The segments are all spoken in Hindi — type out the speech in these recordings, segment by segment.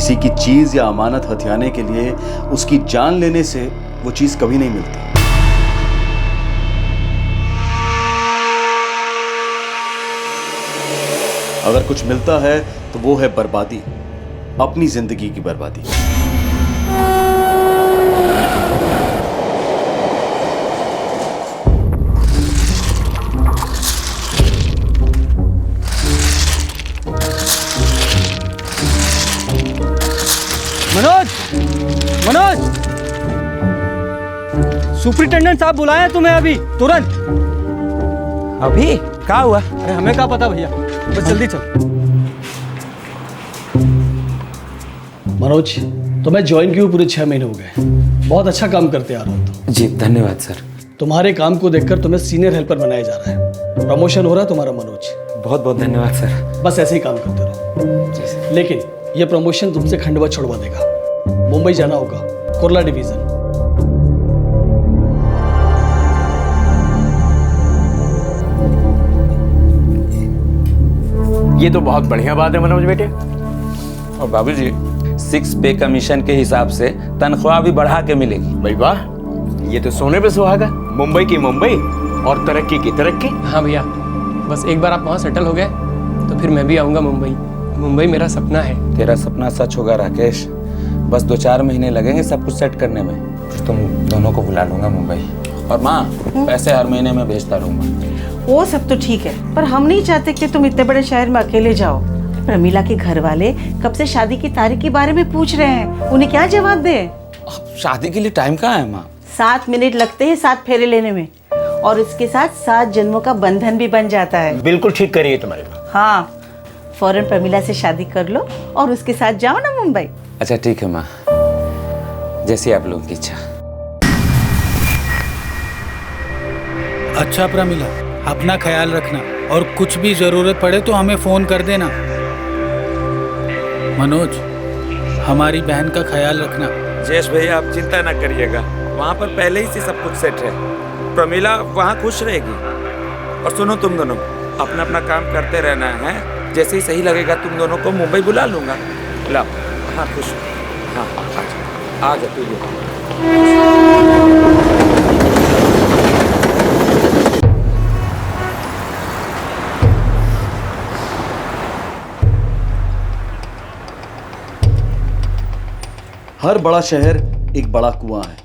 किसी की चीज या अमानत हथियाने के लिए उसकी जान लेने से वो चीज कभी नहीं मिलती। अगर कुछ मिलता है तो वो है बर्बादी, अपनी जिंदगी की बर्बादी। मनोज, मनोज, सुपरिटेंडेंट साहब बुलाए हैं तुम्हें अभी, तुरंत। अभी क्या हुआ? अरे हमें क्या पता भैया, बस जल्दी चल। मनोज, तुम्हें ज्वाइन किए पूरे 6 महीने हो गए। बहुत अच्छा काम करते आ रहे हो तुम। जी धन्यवाद सर। तुम्हारे काम को देखकर तुम्हें सीनियर हेल्पर बनाया जा रहा है। प्रमोशन हो रहा है तुम्हारा मनोज। बहुत बहुत धन्यवाद सर। बस ऐसे ही काम करते रहो। लेकिन ये प्रमोशन तुमसे खंडवा छुड़वा देगा। मुंबई जाना होगा, कुर्ला डिवीजन। ये तो बहुत बढ़िया बात है मनोज बेटे। और बाबूजी 6 पे कमीशन के हिसाब से तनख्वाह भी बढ़ा के मिलेगी। भाई वाह, ये तो सोने पे सुहागा। मुंबई की मुंबई और तरक्की की तरक्की। हाँ भैया, बस एक बार आप वहाँ सेटल हो गए तो फिर मैं भी आऊँगा मुंबई। मुंबई मेरा सपना है। तेरा सपना सच होगा राकेश। बस 2-4 महीने लगेंगे सब कुछ सेट करने में। फिर तुम दोनों को बुला लूंगा मुंबई। और माँ, पैसे हर महीने में भेजता रहूंगा। वो सब तो ठीक है, पर हम नहीं चाहते कि तुम इतने बड़े शहर में अकेले जाओ। प्रमीला के घर वाले कब से शादी की तारीख के बारे में पूछ रहे हैं, उन्हें क्या जवाब दे? शादी के लिए टाइम कहाँ है माँ? 7 मिनट लगते हैं 7 फेरे लेने में, और इसके साथ 7 जन्मों का बंधन भी बन जाता है। बिल्कुल ठीक करिए तुम्हारी बात। हाँ, फौरन प्रमीला से शादी कर लो और उसके साथ जाओ ना मुंबई। अच्छा ठीक है माँ, जैसी आप लोगों की इच्छा। अच्छा प्रमिला, अपना ख्याल रखना और कुछ भी जरूरत पड़े तो हमें फोन कर देना। मनोज, हमारी बहन का ख्याल रखना। जयेश भैया आप चिंता ना करिएगा, वहाँ पर पहले ही से सब कुछ सेट है। प्रमिला वहाँ खुश रहेगी। और सुनो, तुम दोनों अपना अपना काम करते रहना है। जैसे ही सही लगेगा तुम दोनों को मुंबई बुला लूंगा। लाओ। हाँ खुश। हाँ आ जा तू। हर बड़ा शहर एक बड़ा कुआं है,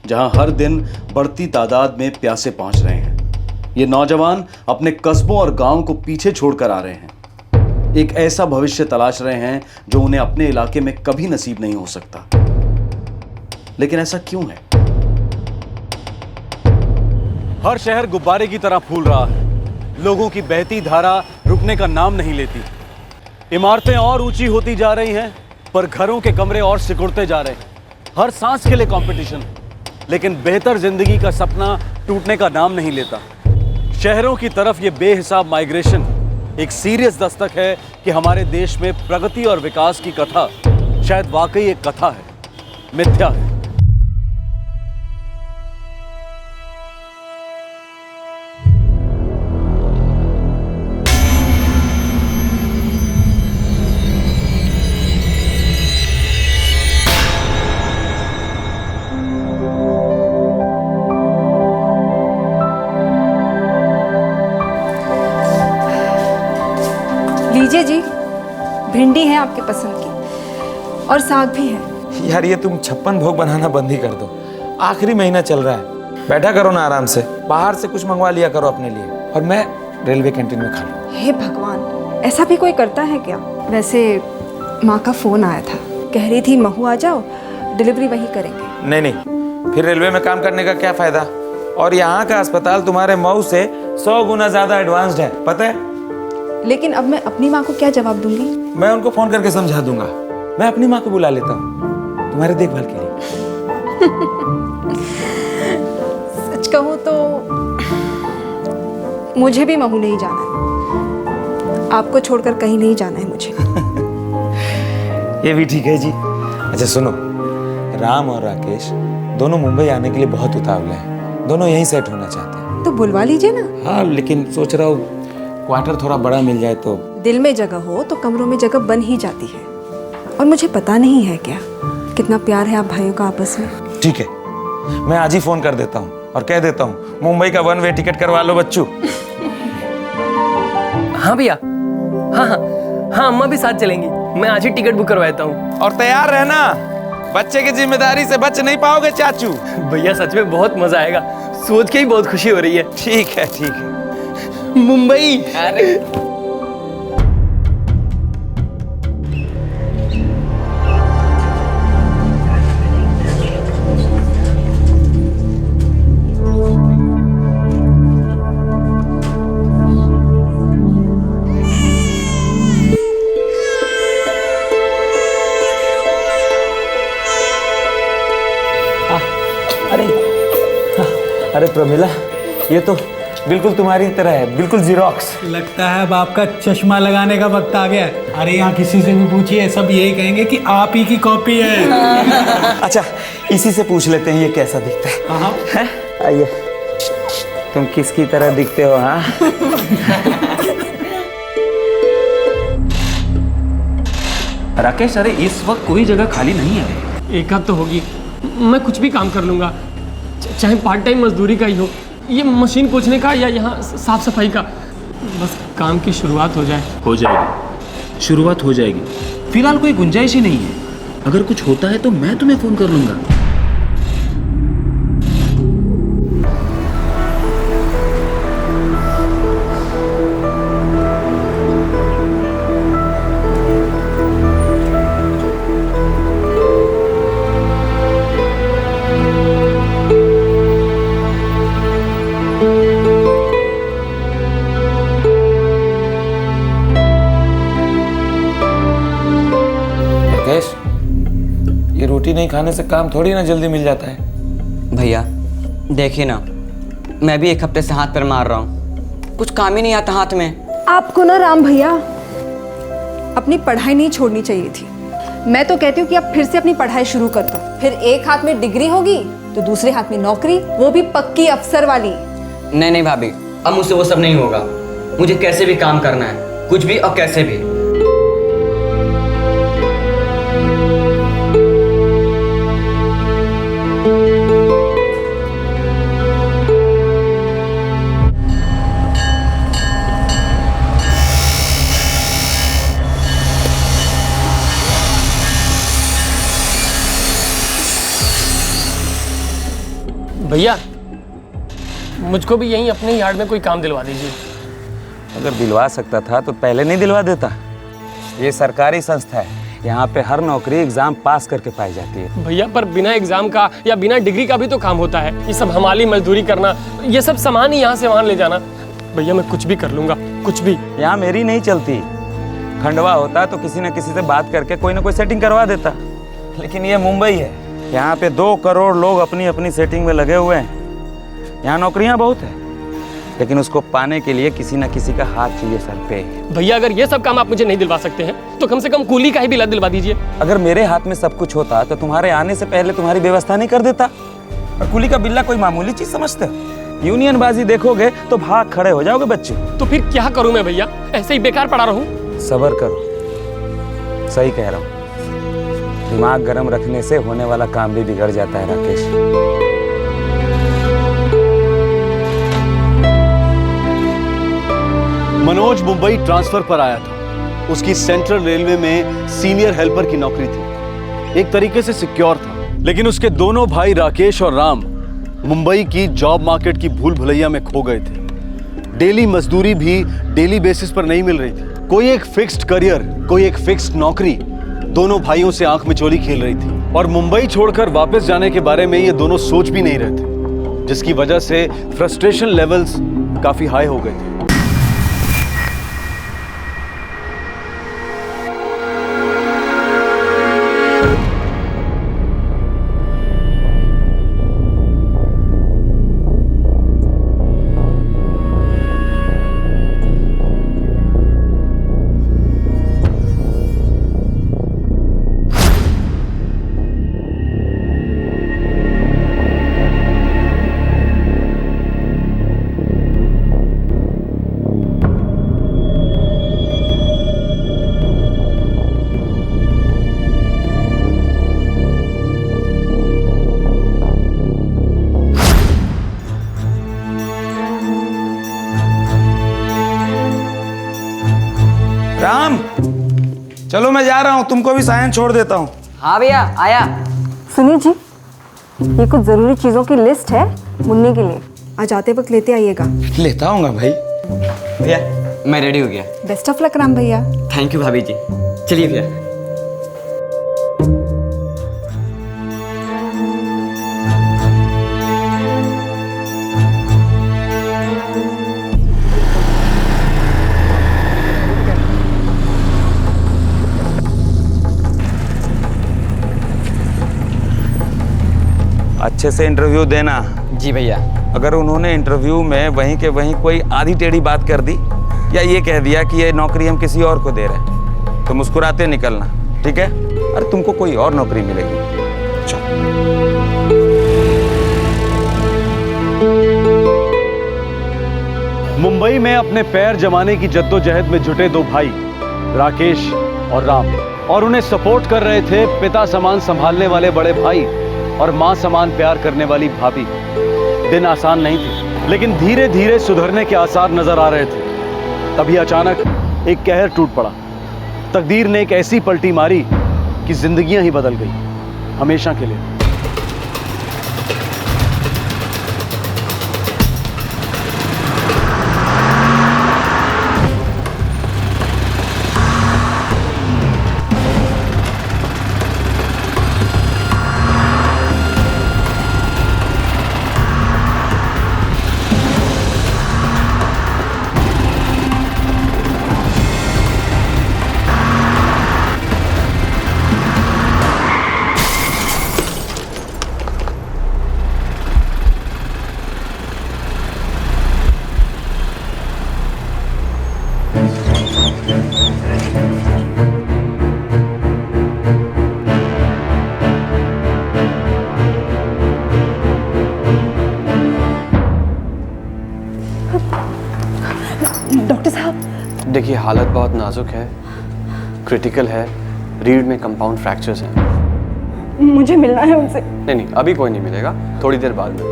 जहां हर दिन बढ़ती तादाद में प्यासे पहुंच रहे हैं। ये नौजवान अपने कस्बों और गांव को पीछे छोड़कर आ रहे हैं। एक ऐसा भविष्य तलाश रहे हैं जो उन्हें अपने इलाके में कभी नसीब नहीं हो सकता। लेकिन ऐसा क्यों है? हर शहर गुब्बारे की तरह फूल रहा है। लोगों की बहती धारा रुकने का नाम नहीं लेती। इमारतें और ऊंची होती जा रही हैं, पर घरों के कमरे और सिकुड़ते जा रहे हैं। हर सांस के लिए कंपटीशन, लेकिन बेहतर जिंदगी का सपना टूटने का नाम नहीं लेता। शहरों की तरफ ये बेहिसाब माइग्रेशन एक सीरियस दस्तक है कि हमारे देश में प्रगति और विकास की कथा शायद वाकई एक कथा है, मिथ्या है। लीजिए जी, भिंडी है आपके पसंद की और साग भी है। यार ये तुम 56 भोग बनाना बंद ही कर दो। आखिरी महीना चल रहा है, बैठा करो ना आराम से। बाहर से कुछ मंगवा लिया करो अपने लिए, और मैं रेलवे कैंटीन में खा लूँ। हे भगवान, ऐसा भी कोई करता है क्या? वैसे माँ का फोन आया था, कह रही थी महू आ जाओ, डिलीवरी वही करेंगे। नहीं, फिर रेलवे में काम करने का क्या फायदा? और यहाँ का अस्पताल तुम्हारे मऊ से 100 गुना ज्यादा एडवांस्ड है, पता है? लेकिन अब मैं अपनी माँ को क्या जवाब दूंगी? मैं उनको फोन करके समझा दूंगा। मैं अपनी माँ को बुला लेता हूँ तुम्हारे देखभाल के लिए। सच कहूँ तो मुझे भी महू नहीं जाना है। आपको छोड़कर कहीं नहीं जाना है मुझे। ये भी ठीक है जी। अच्छा सुनो, राम और राकेश दोनों मुंबई आने के लिए बहुत उतावले हैं। दोनों यहीं सेट होना चाहते हैं। तो बुलवा लीजिए ना। हाँ, लेकिन सोच रहा हूँ क्वार्टर थोड़ा बड़ा मिल जाए तो। दिल में जगह हो तो कमरों में जगह बन ही जाती है। और मुझे पता नहीं है क्या कितना प्यार है आप भाइयों का आपस में। ठीक है, मैं आज ही फोन कर देता हूँ और कह देता हूँ मुंबई का 1 वे टिकट करवा लो बच्चू। हाँ भैया, हाँ हाँ हाँ, अम्मा भी साथ चलेंगी। मैं आज ही टिकट बुक करवाता हूँ। और तैयार रहना, बच्चे की जिम्मेदारी से बच नहीं पाओगे चाचू। भैया सच में बहुत मजा आएगा, सोच के ही बहुत खुशी हो रही है। ठीक है ठीक है। मुंबई। अरे अरे प्रमिला, ये तो बिल्कुल तुम्हारी तरह है, बिल्कुल जीरोक्स। लगता है अब आपका चश्मा लगाने का वक्त आ गया है। अरे यहाँ किसी से भी पूछिए, सब यही कहेंगे कि आप ही की कॉपी है। अच्छा, इसी से पूछ लेते हैं ये कैसा दिखता है। हाँ हैं? आइए, तुम किसकी तरह दिखते हो? हाँ राकेश, अरे इस वक्त कोई जगह खाली नहीं है। एक आध तो होगी, मैं कुछ भी काम कर लूँगा, चाहे पार्ट टाइम मजदूरी का ही हो, ये मशीन पोंछने का या यहाँ साफ सफाई का, बस काम की शुरुआत हो जाए। हो जाएगी, शुरुआत हो जाएगी। फिलहाल कोई गुंजाइश ही नहीं है। अगर कुछ होता है तो मैं तुम्हें फोन कर लूंगा। ये रोटी नहीं खाने से काम थोड़ी ना जल्दी मिल जाता है। भैया देखिए ना, मैं भी 1 हफ्ते से हाथ पैर मार रहा हूँ, कुछ काम ही नहीं आता हाथ में। आपको ना राम भैया अपनी पढ़ाई नहीं छोड़नी चाहिए थी। मैं तो कहती हूँ कि आप फिर से अपनी पढ़ाई शुरू कर दो, फिर एक हाथ में डिग्री होगी तो दूसरे हाथ में नौकरी, वो भी पक्की अफसर वाली। नहीं नहीं भाभी, अब मुझसे वो सब नहीं होगा। मुझे कैसे भी काम करना है, कुछ भी और कैसे भी। भैया मुझको भी यहीं अपने यार्ड में कोई काम दिलवा दीजिए। अगर दिलवा सकता था तो पहले नहीं दिलवा देता। ये सरकारी संस्था है, यहाँ पे हर नौकरी एग्जाम पास करके पाई जाती है। भैया पर बिना एग्जाम का या बिना डिग्री का भी तो काम होता है। ये सब हमाली मजदूरी करना, ये सब सामान ही यहाँ से वहाँ ले जाना। भैया मैं कुछ भी कर लूंगा, कुछ भी। यहाँ मेरी नहीं चलती। खंडवा होता तो किसी न किसी से बात करके कोई ना कोई सेटिंग करवा देता, लेकिन ये मुंबई है, यहाँ पे 2 करोड़ लोग अपनी अपनी सेटिंग में लगे हुए हैं। यहाँ नौकरियाँ बहुत है, लेकिन उसको पाने के लिए किसी न किसी का हाथ चाहिए सर पे। भैया अगर ये सब काम आप मुझे नहीं दिलवा सकते हैं तो कम से कम कूली का ही बिल दिलवा दीजिए। अगर मेरे हाथ में सब कुछ होता तो तुम्हारे आने से पहले तुम्हारी व्यवस्था नहीं कर देता। और कूली का बिल्ला कोई मामूली चीज समझते हो? यूनियन बाजी देखोगे तो भाग खड़े हो जाओगे बच्चे। तो फिर क्या करूं मैं भैया, ऐसे ही बेकार पड़ा रहूं? सब्र करो, सही कह रहा हूँ। दिमाग गर्म रखने से होने वाला काम भी बिगड़ जाता है राकेश। मनोज मुंबई ट्रांसफर पर आया था। उसकी सेंट्रल रेलवे में सीनियर हेल्पर की नौकरी थी, एक तरीके से सिक्योर था। लेकिन उसके दोनों भाई राकेश और राम मुंबई की जॉब मार्केट की भूल भुलैया में खो गए थे। डेली मजदूरी भी डेली बेसिस पर नहीं मिल रही थी। कोई एक फिक्स्ड करियर, कोई एक फिक्स्ड नौकरी दोनों भाइयों से आंख में चोली खेल रही थी। और मुंबई छोड़कर वापस जाने के बारे में ये दोनों सोच भी नहीं रहे थे, जिसकी वजह से फ्रस्ट्रेशन लेवल्स काफी हाई हो गए थे। चलो मैं जा रहा हूँ, तुमको भी सायन छोड़ देता हूँ। हाँ भैया आया। सुनिए जी, ये कुछ ज़रूरी चीज़ों की लिस्ट है मुन्नी के लिए, आज आते वक्त लेते आइएगा। लेता हूँगा भाई। भैया मैं रेडी हो गया। बेस्ट ऑफ लक राम भैया। थैंक यू भाभी जी। चलिए भैया। अच्छे से इंटरव्यू देना। जी भैया। अगर उन्होंने इंटरव्यू में वहीं के वहीं कोई आधी टेढ़ी बात कर दी या ये कह दिया कि ये नौकरी हम किसी और को दे रहे हैं, तो मुस्कुराते निकलना, ठीक है? अरे तुमको कोई और नौकरी मिलेगी। चलो। मुंबई में अपने पैर जमाने की जद्दोजहद में जुटे दो भाई राकेश और राम, और उन्हें सपोर्ट कर रहे थे पिता समान संभालने वाले बड़े भाई और मां समान प्यार करने वाली भाभी। दिन आसान नहीं थे, लेकिन धीरे धीरे सुधरने के आसार नजर आ रहे थे। तभी अचानक एक कहर टूट पड़ा। तकदीर ने एक ऐसी पलटी मारी कि जिंदगियां ही बदल गई, हमेशा के लिए। डॉक्टर साहब, देखिए हालत बहुत नाजुक है, क्रिटिकल है, रीढ़ में कंपाउंड फ्रैक्चर्स हैं। मुझे मिलना है उनसे। नहीं नहीं, अभी कोई नहीं मिलेगा, थोड़ी देर बाद में।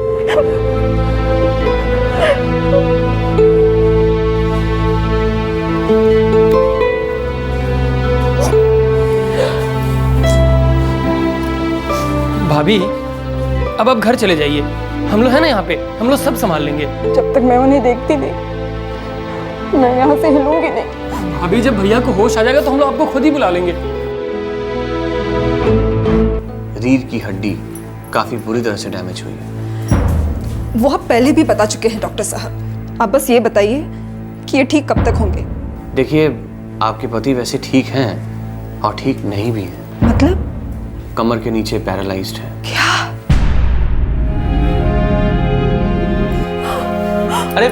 भाभी अब आप घर चले जाइए, हम लोग हैं ना यहाँ पे, हम लोग सब संभाल लेंगे। जब तक मैं उन्हें देखती नहीं, मैं यहाँ से हिलूंगी नहीं। भाभी जब भैया को होश आ जाएगा तो हम लोग आपको खुद ही बुला लेंगे। रीढ़ की हड्डी काफी बुरी तरह से डैमेज हुई है। वो आप पहले भी बता चुके हैं डॉक्टर साहब, आप बस ये बताइए कि ये ठीक कब तक होंगे। देखिए आपके पति वैसे ठीक हैं और ठीक नहीं भी हैं। मतलब? कमर के नीचे पैरालाइज्ड है। क्या? अरे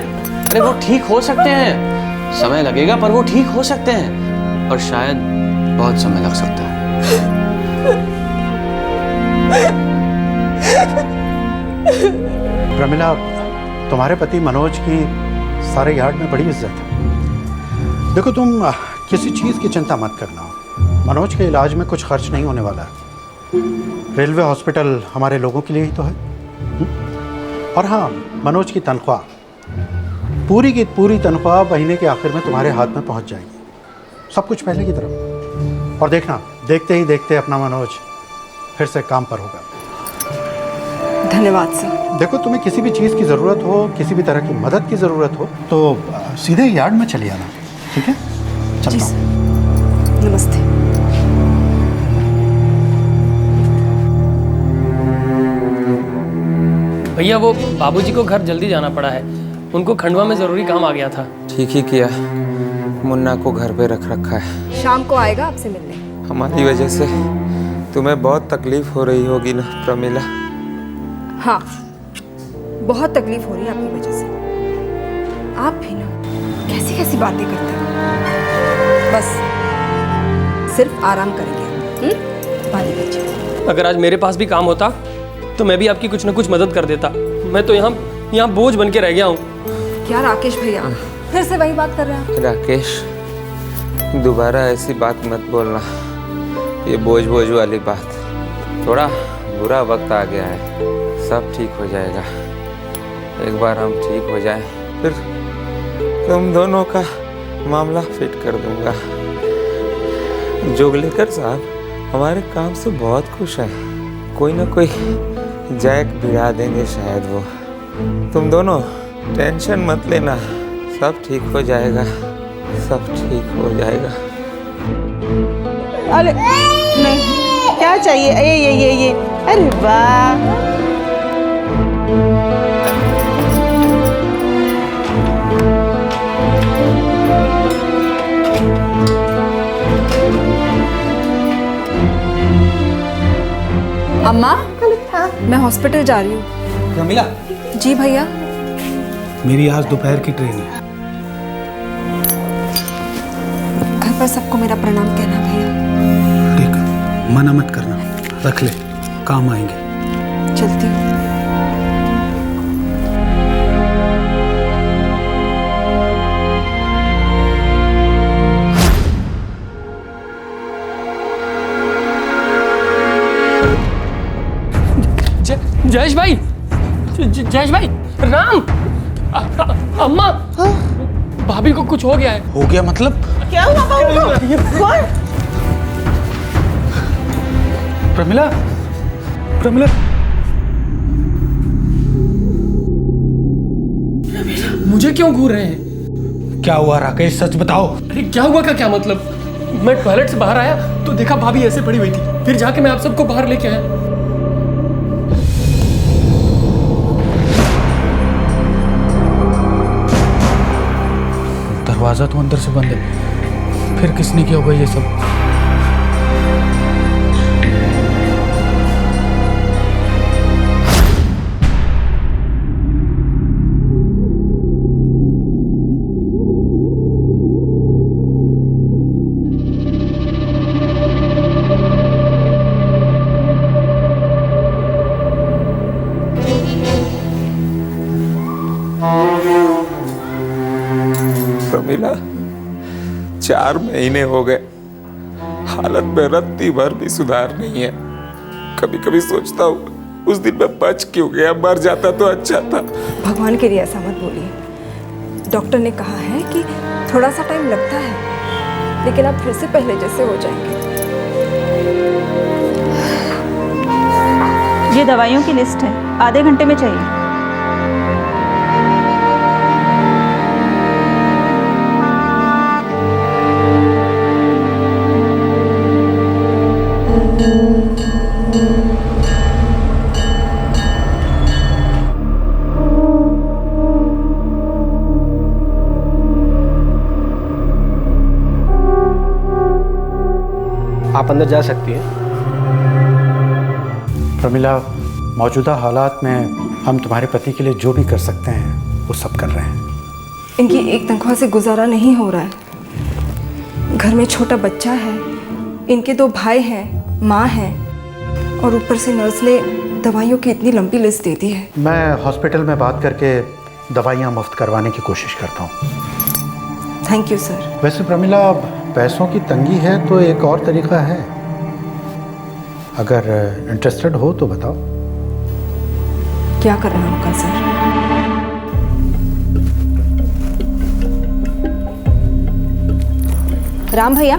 वो ठीक हो सकते हैं, समय लगेगा पर वो ठीक हो सकते हैं, और शायद बहुत समय लग सकता है। प्रमिला, तुम्हारे पति मनोज की सारे यार्ड में बड़ी इज्जत है। देखो तुम किसी चीज़ की चिंता मत करना, मनोज के इलाज में कुछ खर्च नहीं होने वाला है। रेलवे हॉस्पिटल हमारे लोगों के लिए ही तो है। और हाँ, मनोज की तनख्वाह, पूरी की पूरी तनख्वाह महीने के आखिर में तुम्हारे हाथ में पहुंच जाएगी, सब कुछ पहले की तरह। और देखना, देखते ही देखते अपना मनोज फिर से काम पर होगा। धन्यवाद सर। देखो तुम्हें किसी भी चीज़ की ज़रूरत हो, किसी भी तरह की मदद की ज़रूरत हो तो सीधे यार्ड में चली आना, ठीक है? चलता हूँ। नमस्ते। भैया वो बाबूजी को घर जल्दी जाना पड़ा है, उनको खंडवा में ज़रूरी काम आ गया था। ठीक ही किया, मुन्ना को घर पे रख रखा है। शाम को आएगा आपसे मिलने। हमारी वजह से तुम्हें बहुत तकलीफ हो रही होगी ना प्रमिला? हाँ, बहुत तकलीफ हो रही है आपकी वजह से। आप भी ना कैसी कैसी बातें करते हैं। बस सिर्फ आराम करेंगे। पानी लीजिए। अगर आज मेरे पास भी काम होता तो मैं भी आपकी कुछ ना कुछ मदद कर देता। मैं तो यहाँ बोझ बन के रह गया हूँ। क्या राकेश भैया फिर से वही बात कर रहे हैं? राकेश, दोबारा ऐसी बात मत बोलना, ये बोझ वाली बात। थोड़ा बुरा वक्त आ गया है, सब ठीक हो जाएगा। एक बार हम ठीक हो जाए फिर तुम दोनों का मामला फिट कर दूंगा। जोगलेकर साहब हमारे काम से बहुत खुश है। कोई ना कोई जैक भिड़ा देंगे शायद वो। तुम दोनों टेंशन मत लेना, सब ठीक हो जाएगा, सब ठीक हो जाएगा। अरे नहीं, क्या चाहिए? ये अरे वाह, अम्मा मैं हॉस्पिटल जा रही हूँ। प्रमिला, जी भैया। मेरी आज दोपहर की ट्रेन है। घर पर सबको मेरा प्रणाम कहना भैया। ठीक है, मना मत करना, रख ले, काम आएंगे। चलती हूँ। जयेश भाई, जयेश भाई, राम, अम्मा, भाभी को कुछ हो गया है। हो गया मतलब? क्या हुआ बाबू को? प्रमिला, प्रमिला, मुझे क्यों घूर रहे हैं? क्या हुआ राकेश, सच बताओ। अरे क्या हुआ का क्या मतलब? मैं टॉयलेट से बाहर आया तो देखा भाभी ऐसे पड़ी हुई थी, फिर जाके मैं आप सबको बाहर लेके आया। दरवाजा तो अंदर से बंद है, फिर किसने किया होगा ये सब? प्रमिला, 4 महीने हो गए, हालत में रत्ती भर भी सुधार नहीं है। कभी कभी सोचता हूँ उस दिन मैं बच क्यों गया, मर जाता तो अच्छा था। भगवान के लिए ऐसा मत बोलिए। डॉक्टर ने कहा है कि थोड़ा सा टाइम लगता है, लेकिन आप फिर से पहले जैसे हो जाएंगे। ये दवाइयों की लिस्ट है, आधे घंटे में चाहिए। आप अंदर जा सकती हैं। प्रमिला, मौजूदा हालात में हम तुम्हारे पति के लिए जो भी कर सकते हैं वो सब कर रहे हैं। इनकी एक तनख्वाह से गुजारा नहीं हो रहा है। घर में छोटा बच्चा है, इनके 2 भाई हैं, माँ है, और ऊपर से नर्स ने दवाइयों की इतनी लंबी लिस्ट दे दी है। मैं हॉस्पिटल में बात करके दवाइयाँ मुफ्त करवाने की कोशिश करता हूँ। Thank you sir. वैसे प्रमिला, पैसों की तंगी है तो एक और तरीका है, अगर इंटरेस्टेड हो तो बताओ। क्या करना होगा सर? राम भैया,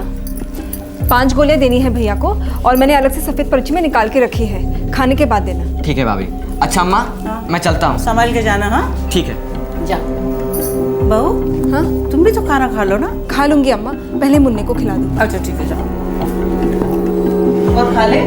5 गोलियां देनी है भैया को, और मैंने अलग से सफेद पर्ची में निकाल के रखी है, खाने के बाद देना। ठीक है भाभी। अच्छा अम्मा, मैं चलता हूँ। संभाल के जाना। हाँ ठीक है। जा। बहू, हाँ तुम भी तो खाना खा लो ना। खा लूंगी अम्मा, पहले मुन्ने को खिला दो। अच्छा ठीक है, जाओ और खा ले।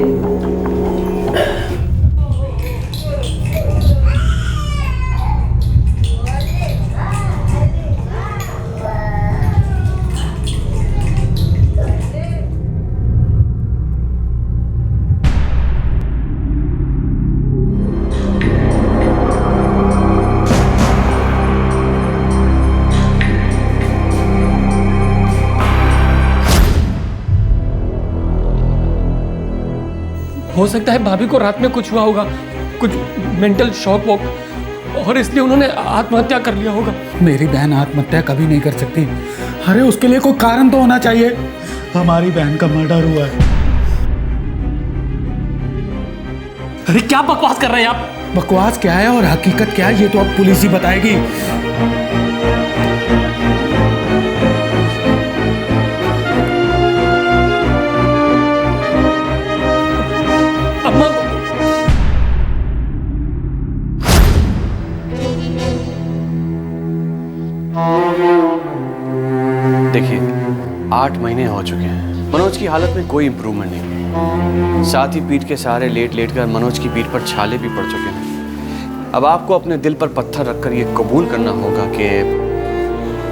हो सकता है भाभी को रात में कुछ हुआ होगा, कुछ मेंटल शॉक वॉक, और इसलिए उन्होंने आत्महत्या कर लिया होगा। मेरी बहन आत्महत्या कभी नहीं कर सकती। अरे उसके लिए कोई कारण तो होना चाहिए। हमारी बहन का मर्डर हुआ है। अरे क्या बकवास कर रहे हैं आप? बकवास क्या है और हकीकत क्या है ये तो अब पुलिस ही बताएगी। 8 महीने हो चुके हैं। मनोज की हालत में कोई इम्प्रूवमेंट नहीं हुई। साथ ही पीठ के सहारे लेट लेट कर मनोज की पीठ पर छाले भी पड़ चुके हैं। अब आपको अपने दिल पर पत्थर रखकर ये कबूल करना होगा कि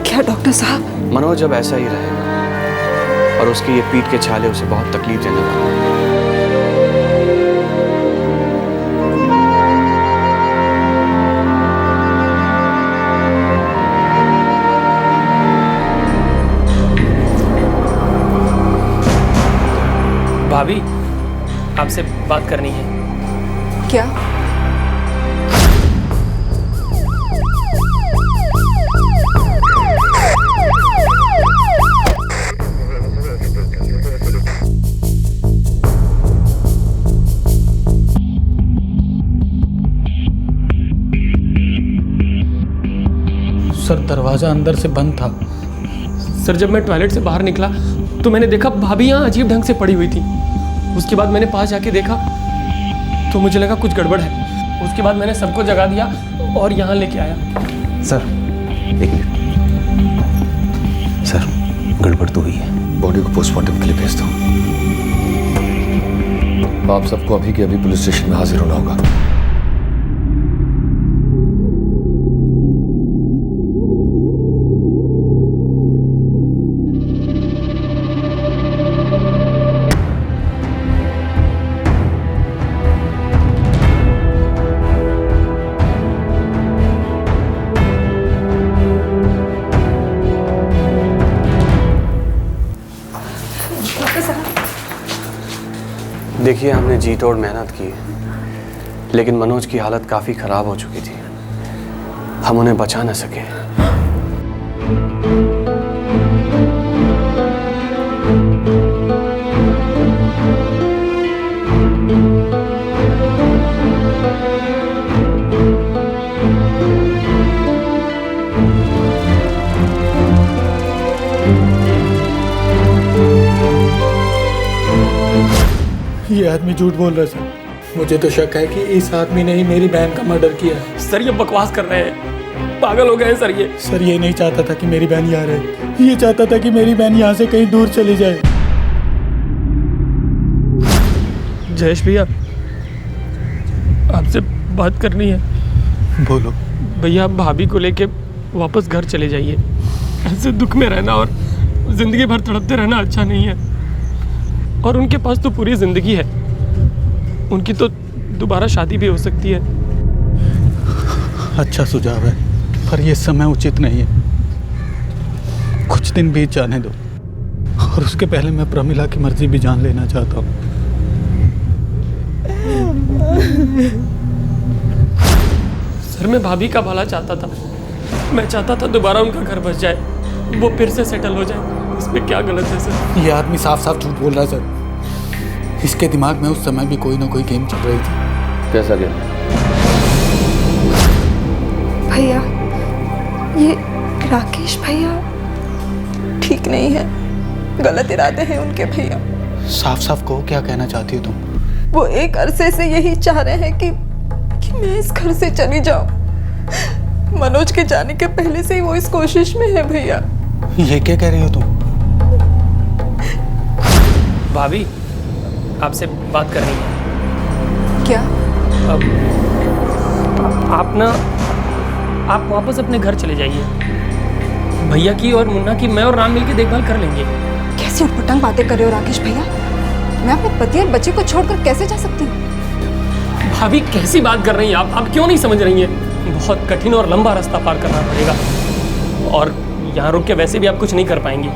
क्या डॉक्टर साहब? मनोज अब ऐसा ही रहेगा और उसके ये पीठ के छाले उसे बहुत तकलीफ देने वाले हैं। भाभी, आपसे बात करनी है। क्या? सर दरवाज़ा अंदर से बंद था। सर जब मैं टॉयलेट से बाहर निकला तो मैंने देखा भाभी यहाँ अजीब ढंग से पड़ी हुई थी। उसके बाद मैंने पास जाके देखा तो मुझे लगा कुछ गड़बड़ है। उसके बाद मैंने सबको जगा दिया और यहाँ लेके आया। सर एक मिनट सर, गड़बड़ तो हुई है, बॉडी को पोस्टमार्टम के लिए भेज दो। आप सबको अभी के अभी पुलिस स्टेशन में हाजिर होना होगा। देखिए, हमने जी तोड़ मेहनत की, लेकिन मनोज की हालत काफ़ी ख़राब हो चुकी थी। हम उन्हें बचा न सके। ये आदमी झूठ बोल रहा है सर। मुझे तो शक है कि इस आदमी ने ही मेरी बहन का मर्डर किया है। सर ये बकवास कर रहे हैं, पागल हो गए हैं सर ये। सर ये नहीं चाहता था कि मेरी बहन यहाँ रहे, ये चाहता था कि मेरी बहन यहाँ से कहीं दूर चली जाए। जयेश भैया, आपसे बात करनी है। बोलो। भैया, भाभी को लेके वापस घर चले जाइए। ऐसे दुख में रहना और जिंदगी भर तड़पते रहना अच्छा नहीं है। और उनके पास तो पूरी जिंदगी है, उनकी तो दोबारा शादी भी हो सकती है। अच्छा सुझाव है, पर यह समय उचित नहीं है। कुछ दिन बीत जाने दो, और उसके पहले मैं प्रमिला की मर्जी भी जान लेना चाहता हूँ। सर मैं भाभी का भला चाहता था। मैं चाहता था दोबारा उनका घर बस जाए, वो फिर से सेटल हो जाए। इसमें क्या गलत है सर? ये आदमी साफ साफ झूठ बोल रहा है सर। इसके दिमाग में उस समय भी कोई ना कोई गेम चल रही थी। कैसा गेम? भैया, ये राकेश भैया ठीक नहीं है, गलत इरादे हैं उनके भैया। साफ साफ कहो, क्या कहना चाहती हो तुम? वो एक अरसे से यही चाह रहे हैं कि मैं इस घर से चली जाऊं। मनोज के जाने के पहले से ही वो इस कोशिश में है भैया। ये क्या कह रही हो तुम? भाभी, आपसे बात करनी है। क्या? अब आप वापस अपने घर चले जाइए। भैया की और मुन्ना की मैं और राम मिलकर देखभाल कर लेंगे। कैसी उटपटांग बातें कर रहे हो राकेश भैया? मैं अपने पति और बच्चे को छोड़कर कैसे जा सकती हूँ? भाभी कैसी बात कर रही हैं आप क्यों नहीं समझ रही हैं? बहुत कठिन और लंबा रास्ता पार करना पड़ेगा, और यहाँ रुक के वैसे भी आप कुछ नहीं कर पाएंगी।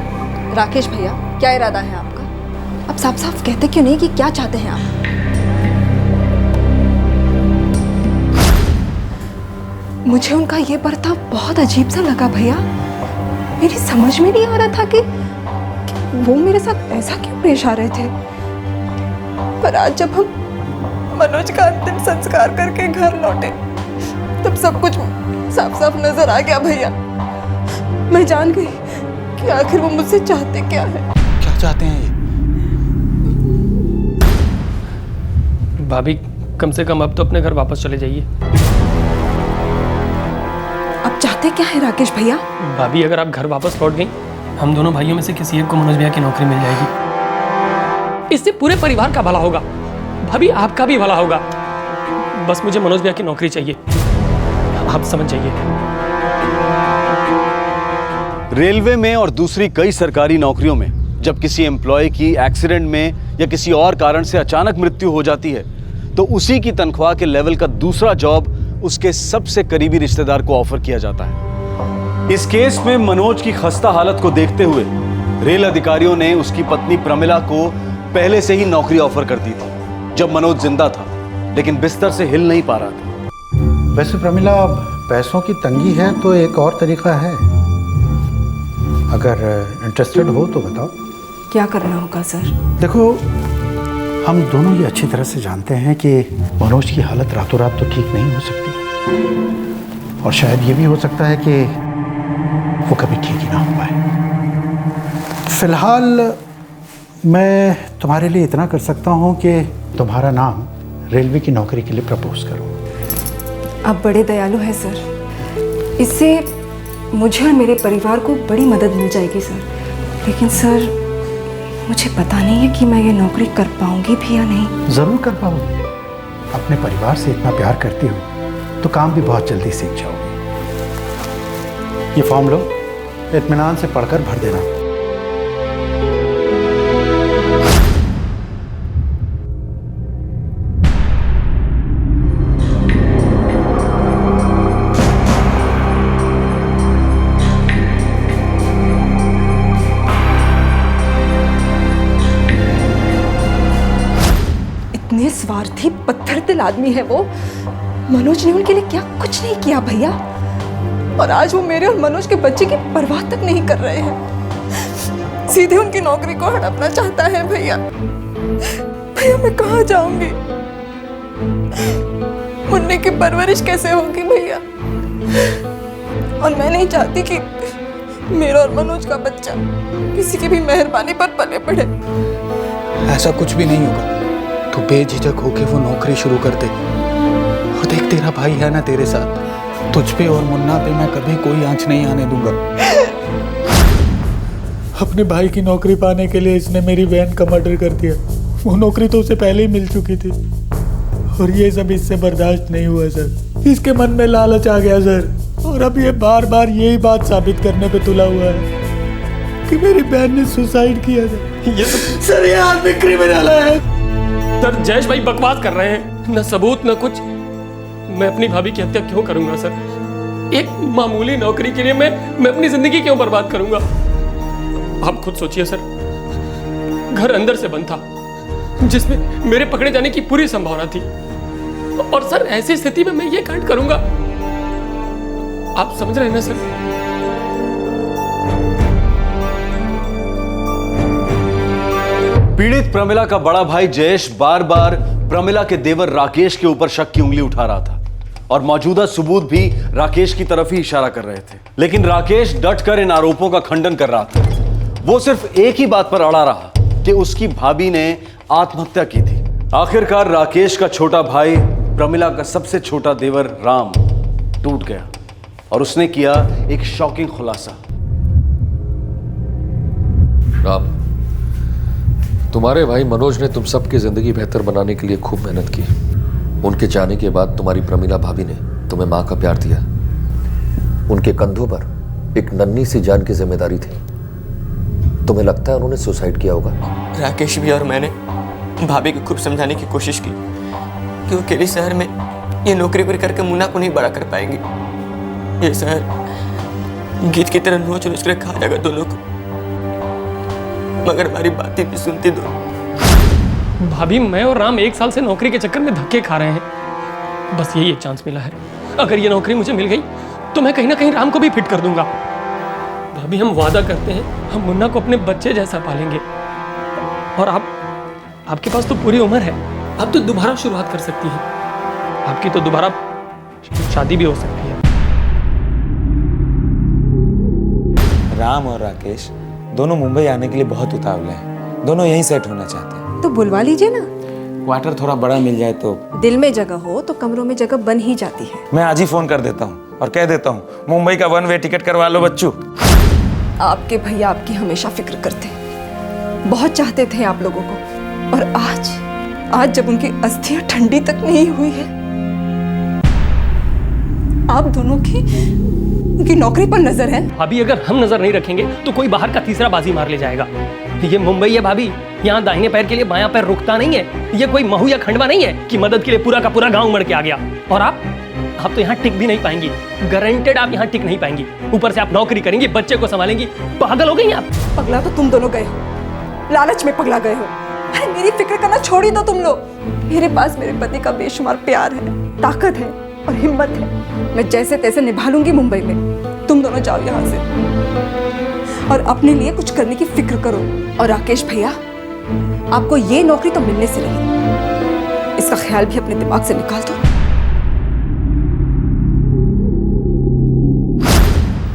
राकेश भैया, क्या इरादा है आपका? आप साफ साफ कहते क्यों नहीं कि क्या चाहते हैं आप? मुझे उनका ये बर्ताव बहुत अजीब सा लगा भैया। मेरी समझ में नहीं आ रहा था कि वो मेरे साथ ऐसा क्यों पेश आ रहे थे। पर आज जब हम मनोज का अंतिम संस्कार करके घर लौटे, तब सब कुछ साफ साफ नजर आ गया भैया। मैं जान गई कि आखिर वो मुझसे चाहते क्या है। क्या चाहते हैं ये? भाभी, कम से कम अब तो अपने घर वापस चले जाइए। अब चाहते क्या है राकेश भैया? भाभी, अगर आप घर वापस लौट गई हम दोनों भाइयों में से किसी एक को मनोज भैया की नौकरी मिल जाएगी। इससे पूरे परिवार का भला होगा, भाभी आपका भी भला होगा। बस मुझे मनोज भैया की नौकरी चाहिए, आप समझ जाइए। रेलवे में और दूसरी कई सरकारी नौकरियों में जब किसी एम्प्लॉय की एक्सीडेंट में या किसी और कारण से अचानक मृत्यु हो जाती है तो उसी की तनख्वाह के लेवल का दूसरा जॉब उसके सबसे करीबी रिश्तेदार को ऑफर किया जाता है। इस केस में मनोज की खस्ता हालत को देखते हुए रेल अधिकारियों ने उसकी पत्नी प्रमिला को पहले से ही नौकरी ऑफर कर दी थी जब मनोज जिंदा था, लेकिन बिस्तर से हिल नहीं पा रहा था। वैसे प्रमिला, पैसों की तंगी है तो एक और तरीका है, अगर इंटरेस्टेड हो तो बताओ। क्या करना होगा सर? देखो, हम दोनों ये अच्छी तरह से जानते हैं कि मनोज की हालत रातों रात तो ठीक नहीं हो सकती, और शायद ये भी हो सकता है कि वो कभी ठीक ही ना हो पाए। फिलहाल मैं तुम्हारे लिए इतना कर सकता हूँ कि तुम्हारा नाम रेलवे की नौकरी के लिए प्रपोज करूँ। आप बड़े दयालु हैं सर, इससे मुझे और मेरे परिवार को बड़ी मदद मिल जाएगी सर। लेकिन सर, मुझे पता नहीं है कि मैं ये नौकरी कर पाऊंगी भी या नहीं। ज़रूर कर पाओगे। अपने परिवार से इतना प्यार करती हो तो काम भी बहुत जल्दी सीख जाओगे। ये फॉर्म लो, इत्मीनान से पढ़कर भर देना। स्वार्थी पत्थर दिल आदमी है वो। मनोज ने उनके लिए क्या कुछ नहीं किया भैया, और आज वो मेरे और मनोज के बच्चे की परवाह तक नहीं कर रहे हैं, सीधे उनकी नौकरी को हड़पना चाहता है। भैया भैया मैं कहाँ जाऊंगी? मुन्ने की परवरिश कैसे होगी भैया? और मैं नहीं चाहती कि मेरा और मनोज का बच्चा किसी की भी मेहरबानी पर पले पड़े। ऐसा कुछ भी नहीं होगा, तू बेझिझक होके वो नौकरी शुरू कर दे। और देख, तेरा भाई है ना तेरे साथ, तुझ पे और मुन्ना पे मैं कभी कोई आंच नहीं आने दूंगा। अपने भाई की नौकरी पाने के लिए इसने मेरी बहन का मर्डर कर दिया। वो नौकरी तो उसे पहले ही मिल चुकी थी, और ये सब इससे बर्दाश्त नहीं हुआ सर। इसके मन में लालच आ गया सर, और अब ये बार बार यही बात साबित करने पे तुला हुआ है कि मेरी बहन ने सुसाइड किया था। ये तो सर, ये आदमी क्रिमिनल है। सर, जयेश भाई बकवास कर रहे हैं, न सबूत न कुछ। मैं अपनी भाभी की हत्या क्यों करूंगा सर? एक मामूली नौकरी के लिए मैं अपनी जिंदगी क्यों बर्बाद करूंगा? आप खुद सोचिए सर, घर अंदर से बंद था जिसमें मेरे पकड़े जाने की पूरी संभावना थी, और सर ऐसी स्थिति में मैं ये कांड करूंगा? आप समझ रहे हैं ना सर? पीड़ित प्रमिला का बड़ा भाई जयेश बार बार प्रमिला के देवर राकेश के ऊपर शक की उंगली उठा रहा था, और मौजूदा सबूत भी राकेश की तरफ ही इशारा कर रहे थे। लेकिन राकेश डटकर इन आरोपों का खंडन कर रहा था। वो सिर्फ एक ही बात पर अड़ा रहा कि उसकी भाभी ने आत्महत्या की थी। आखिरकार राकेश का छोटा भाई प्रमिला का सबसे छोटा देवर राम टूट गया, और उसने किया एक शॉकिंग खुलासा। राम, तुम्हारे भाई मनोज ने तुम सबकी जिंदगी बेहतर बनाने के लिए खूब मेहनत की। उनके जाने के बाद तुम्हारी प्रमिला भाभी ने तुम्हें माँ का प्यार दिया। उनके कंधों पर एक नन्ही सी जान की जिम्मेदारी थी। तुम्हें लगता है उन्होंने सुसाइड किया होगा? राकेश भी और मैंने भाभी को खूब समझाने की कोशिश की कि वो अकेले शहर में ये नौकरी करके मुन्ना को नहीं बड़ा कर पाएंगे। ये शहर गीत की तरह नोच नोच कर खा जाएगा दोनों को, मगर हमारी बातें भी सुनती दो। भाभी, मैं और राम 1 साल से नौकरी के चक्कर में धक्के खा रहे हैं। बस यही एक चांस मिला है। अगर ये नौकरी मुझे मिल गई तो मैं कहीं ना कहीं राम को भी फिट कर दूंगा। भाभी, हम वादा करते हैं हम मुन्ना को अपने बच्चे जैसा पालेंगे। और आपके पास तो पूरी उम्र है, आप तो दोबारा शुरुआत कर सकती हैं। आपकी तो दोबारा शादी भी हो सकती है। राम और राकेश दोनों मुंबई आने के लिए बहुत उतावले हैं। दोनों यहीं सेट होना चाहते हैं। तो बुलवा लीजिए ना। क्वार्टर थोड़ा बड़ा मिल जाए तो। दिल में जगह हो तो कमरों में जगह बन ही जाती है। मैं आज ही फोन कर देता हूँ और कह देता हूँ मुंबई का 1 वे टिकट करवा लो बच्चू। आपके भैया आपकी हमेशा फिक्र करते, बहुत चाहते थे आप लोगों को, और आज जब उनकी अस्थियां ठंडी तक नहीं हुई है, आप दोनों की उनकी नौकरी पर नजर है। भाभी अगर हम नजर नहीं रखेंगे तो कोई बाहर का तीसरा बाजी मार ले जाएगा। ये मुंबई है भाभी, यहाँ दाहिने पैर के लिए बायां पैर रुकता नहीं है। ये कोई महू या खंडवा नहीं है कि मदद के लिए पूरा का पूरा गांव उमड़ के आ गया। और आप तो यहाँ टिक भी नहीं पाएंगी, गारंटेड आप यहाँ टिक नहीं पाएंगी। ऊपर से आप नौकरी करेंगी, बच्चे को संभालेंगी, पागल हो गई आप। पगला तो तुम दोनों गए हो, लालच में पगला गए हो। अरे मेरी फिक्र करना छोड़ ही दो तुम लोग। मेरे पास मेरे पति का बेशुमार प्यार है, ताकत है और हिम्मत है। मैं जैसे तैसे निभा लूंगी मुंबई में। तुम दोनों जाओ यहाँ से और अपने लिए कुछ करने की फिक्र करो। और राकेश भैया, आपको ये नौकरी तो मिलने से रही, इसका ख्याल भी अपने दिमाग से निकाल दो।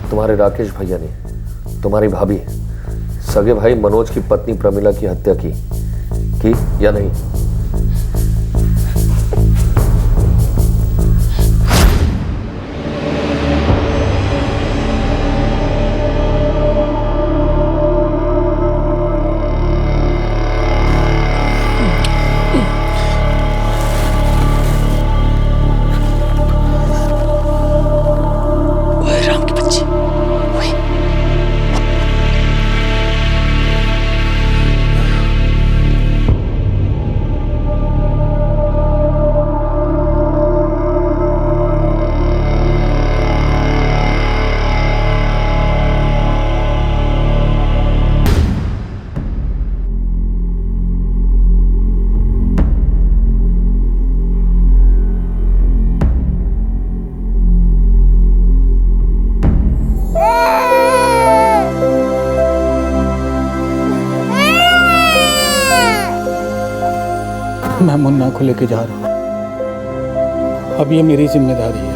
तुम्हारे राकेश भैया ने तुम्हारी भाभी सगे भाई मनोज की पत्नी प्रमिला की हत्या की या नहीं? मैं मुन्ना को लेके जा रहा हूँ, अब ये मेरी जिम्मेदारी है।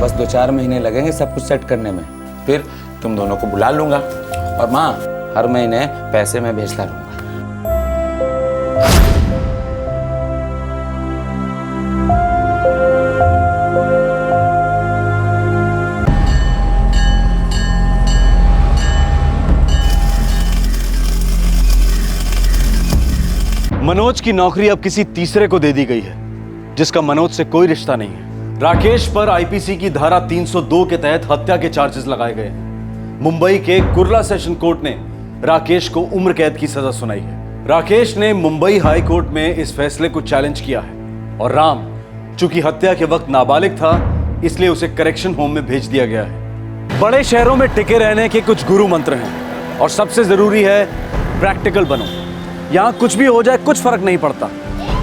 बस 2-4 महीने लगेंगे सब कुछ सेट करने में, फिर तुम दोनों को बुला लूंगा और माँ हर महीने पैसे मैं भेजता रहूंगा। मनोज की नौकरी अब किसी तीसरे को दे दी गई है जिसका मनोज से कोई रिश्ता नहीं है। राकेश पर आईपीसी की धारा 302 के तहत हत्या के चार्जेस लगाए गए हैं। मुंबई के कुर्ला सेशन कोर्ट ने राकेश को उम्र कैद की सजा सुनाई है। राकेश ने मुंबई हाई कोर्ट में इस फैसले को चैलेंज किया है और राम, चूंकि हत्या के वक्त नाबालिग था, इसलिए उसे करेक्शन होम में भेज दिया गया है। बड़े शहरों में टिके रहने के कुछ गुरु मंत्र हैं और सबसे जरूरी है प्रैक्टिकल बनो। यहाँ कुछ भी हो जाए कुछ फर्क नहीं पड़ता,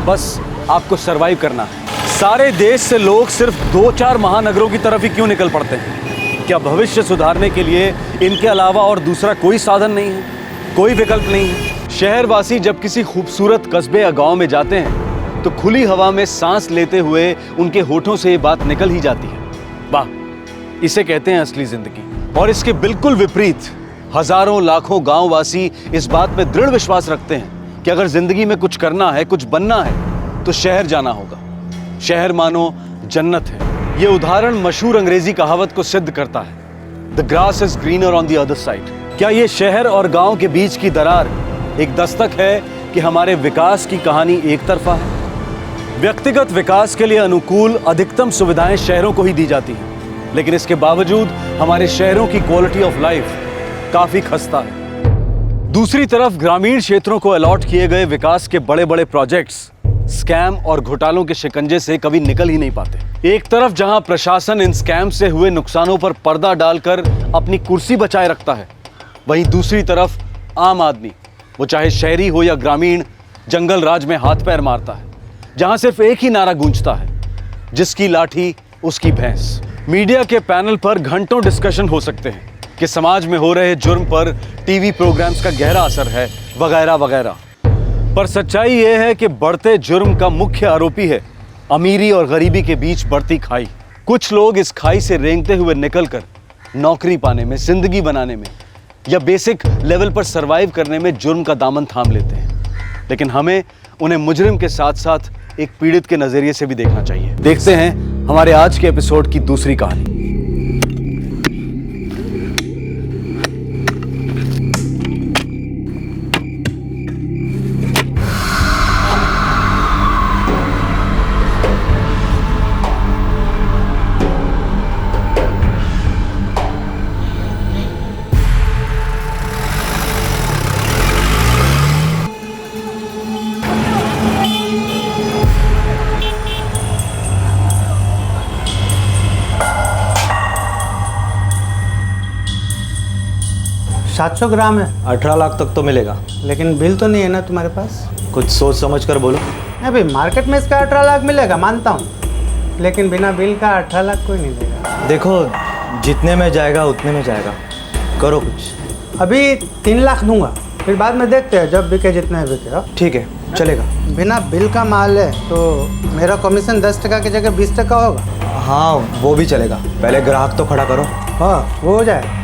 बस आपको सरवाइव करना है। सारे देश से लोग सिर्फ 2-4 महानगरों की तरफ ही क्यों निकल पड़ते हैं? क्या भविष्य सुधारने के लिए इनके अलावा और दूसरा कोई साधन नहीं है, कोई विकल्प नहीं है? शहरवासी जब किसी खूबसूरत कस्बे या गांव में जाते हैं तो खुली हवा में सांस लेते हुए उनके होठों से ये बात निकल ही जाती है, वाह, इसे कहते हैं असली जिंदगी। और इसके बिल्कुल विपरीत हजारों लाखों गांववासी इस बात पे दृढ़ विश्वास रखते हैं कि अगर जिंदगी में कुछ करना है, कुछ बनना है, तो शहर जाना होगा। शहर मानो जन्नत है। यह उदाहरण मशहूर अंग्रेजी कहावत को सिद्ध करता है, the grass is greener on the other side. क्या यह शहर और गांव के बीच की दरार एक दस्तक है कि हमारे विकास की कहानी एक तरफा है? व्यक्तिगत विकास के लिए अनुकूल अधिकतम सुविधाएं शहरों को ही दी जाती हैं, लेकिन इसके बावजूद हमारे शहरों की क्वालिटी ऑफ लाइफ काफी खस्ता है। दूसरी तरफ ग्रामीण क्षेत्रों को अलॉट किए गए विकास के बड़े बड़े प्रोजेक्ट्स स्कैम और घोटालों के शिकंजे से कभी निकल ही नहीं पाते। एक तरफ जहां प्रशासन इन स्कैम से हुए नुकसानों पर पर्दा डालकर अपनी कुर्सी बचाए रखता है, वहीं दूसरी तरफ आम आदमी, वो चाहे शहरी हो या ग्रामीण, जंगल राज में हाथ पैर मारता है, जहां सिर्फ एक ही नारा गूंजता है, जिसकी लाठी उसकी भैंस। मीडिया के पैनल पर घंटों डिस्कशन हो सकते हैं कि समाज में हो रहे जुर्म पर टीवी प्रोग्राम्स का गहरा असर है, वगैरह वगैरह। पर सच्चाई यह है कि बढ़ते जुर्म का मुख्य आरोपी है अमीरी और गरीबी के बीच बढ़ती खाई। कुछ लोग इस खाई से रेंगते हुए निकलकर नौकरी पाने में, जिंदगी बनाने में या बेसिक लेवल पर सरवाइव करने में जुर्म का दामन थाम लेते हैं। लेकिन हमें उन्हें मुजरिम के साथ साथ एक पीड़ित के नजरिए से भी देखना चाहिए। देखते हैं हमारे आज के एपिसोड की दूसरी कहानी। सात 700 ग्राम है। 18 लाख तक तो मिलेगा। लेकिन बिल तो नहीं है ना तुम्हारे पास? कुछ सोच समझ कर बोलो। अभी मार्केट में इसका 18 लाख मिलेगा, मानता हूँ, लेकिन बिना बिल का 18 लाख कोई नहीं देगा। देखो जितने में जाएगा उतने में जाएगा, करो कुछ। अभी 3 लाख दूंगा, फिर बाद में देखते हैं, जब बिके जितने बिके। ठीक है चलेगा। बिना बिल का माल है तो मेरा कमीशन 10% की जगह 20% होगा। हाँ वो भी चलेगा, पहले ग्राहक तो खड़ा करो। हाँ वो हो जाए।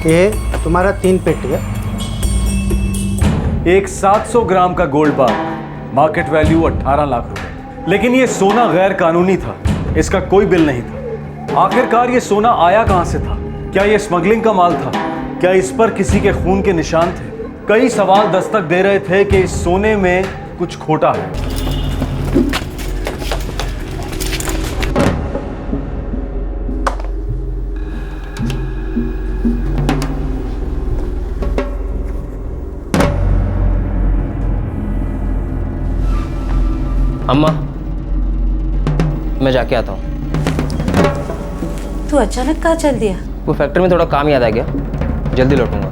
ये तुम्हारा 3 पेटी है। एक 700 ग्राम का गोल्ड बार, मार्केट वैल्यू 18 लाख रुपए। लेकिन ये सोना गैर कानूनी था, इसका कोई बिल नहीं था। आखिरकार ये सोना आया कहां से था? क्या ये स्मगलिंग का माल था? क्या इस पर किसी के खून के निशान थे? कई सवाल दस्तक दे रहे थे कि इस सोने में कुछ खोटा है। अम्मा मैं जाके आता हूँ। तू अचानक कहाँ चल दिया? वो फैक्ट्री में थोड़ा काम याद आ गया, जल्दी लौटूंगा।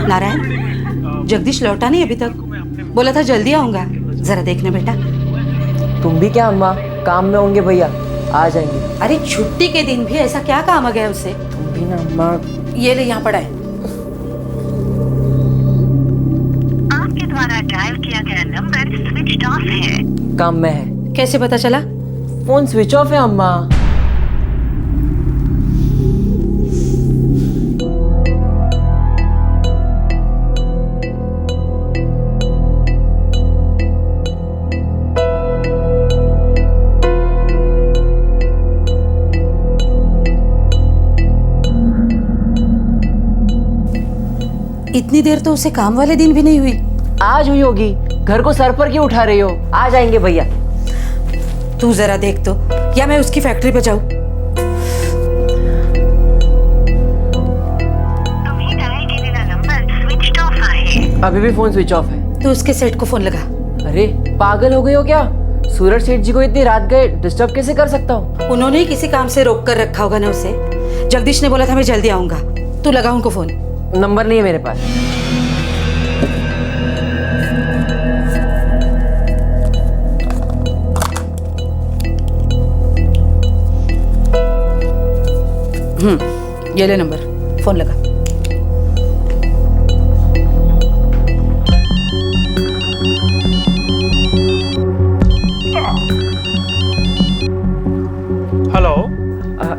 नारायण, जगदीश लौटा नहीं अभी तक? बोला था जल्दी आऊंगा, जरा देखना बेटा। तुम भी क्या अम्मा, काम में होंगे भैया, आ जाएंगे। अरे छुट्टी के दिन भी ऐसा क्या काम आ गया उससे? तुम भी ना अम्मा। ये ले यहाँ पड़ा है। आपके द्वारा डायल किया गया नंबर स्विच ऑफ है। काम में है। कैसे पता चला? फोन स्विच ऑफ है अम्मा। इतनी देर तो उसे काम वाले दिन भी नहीं हुई। आज हुई होगी, घर को सर पर क्यों उठा रही हो? आ जाएंगे भैया। तू जरा देख तो, या मैं उसकी फैक्ट्री पे जाऊं? तुम्ही डायल केलेला नंबर स्विच ऑफ आहे। अभी भी फोन स्विच ऑफ है। तो उसके सेठ को फोन लगा। अरे पागल हो गई हो क्या? सूरज सेठ जी को इतनी रात गए डिस्टर्ब कैसे कर सकता हूँ? उन्होंने ही किसी काम से रोक कर रखा होगा ना उसे। जगदीश ने बोला था मैं जल्दी आऊंगा। तू लगा उनको फोन। नंबर नहीं है मेरे पास। ये ले नंबर, फोन लगा। हेलो।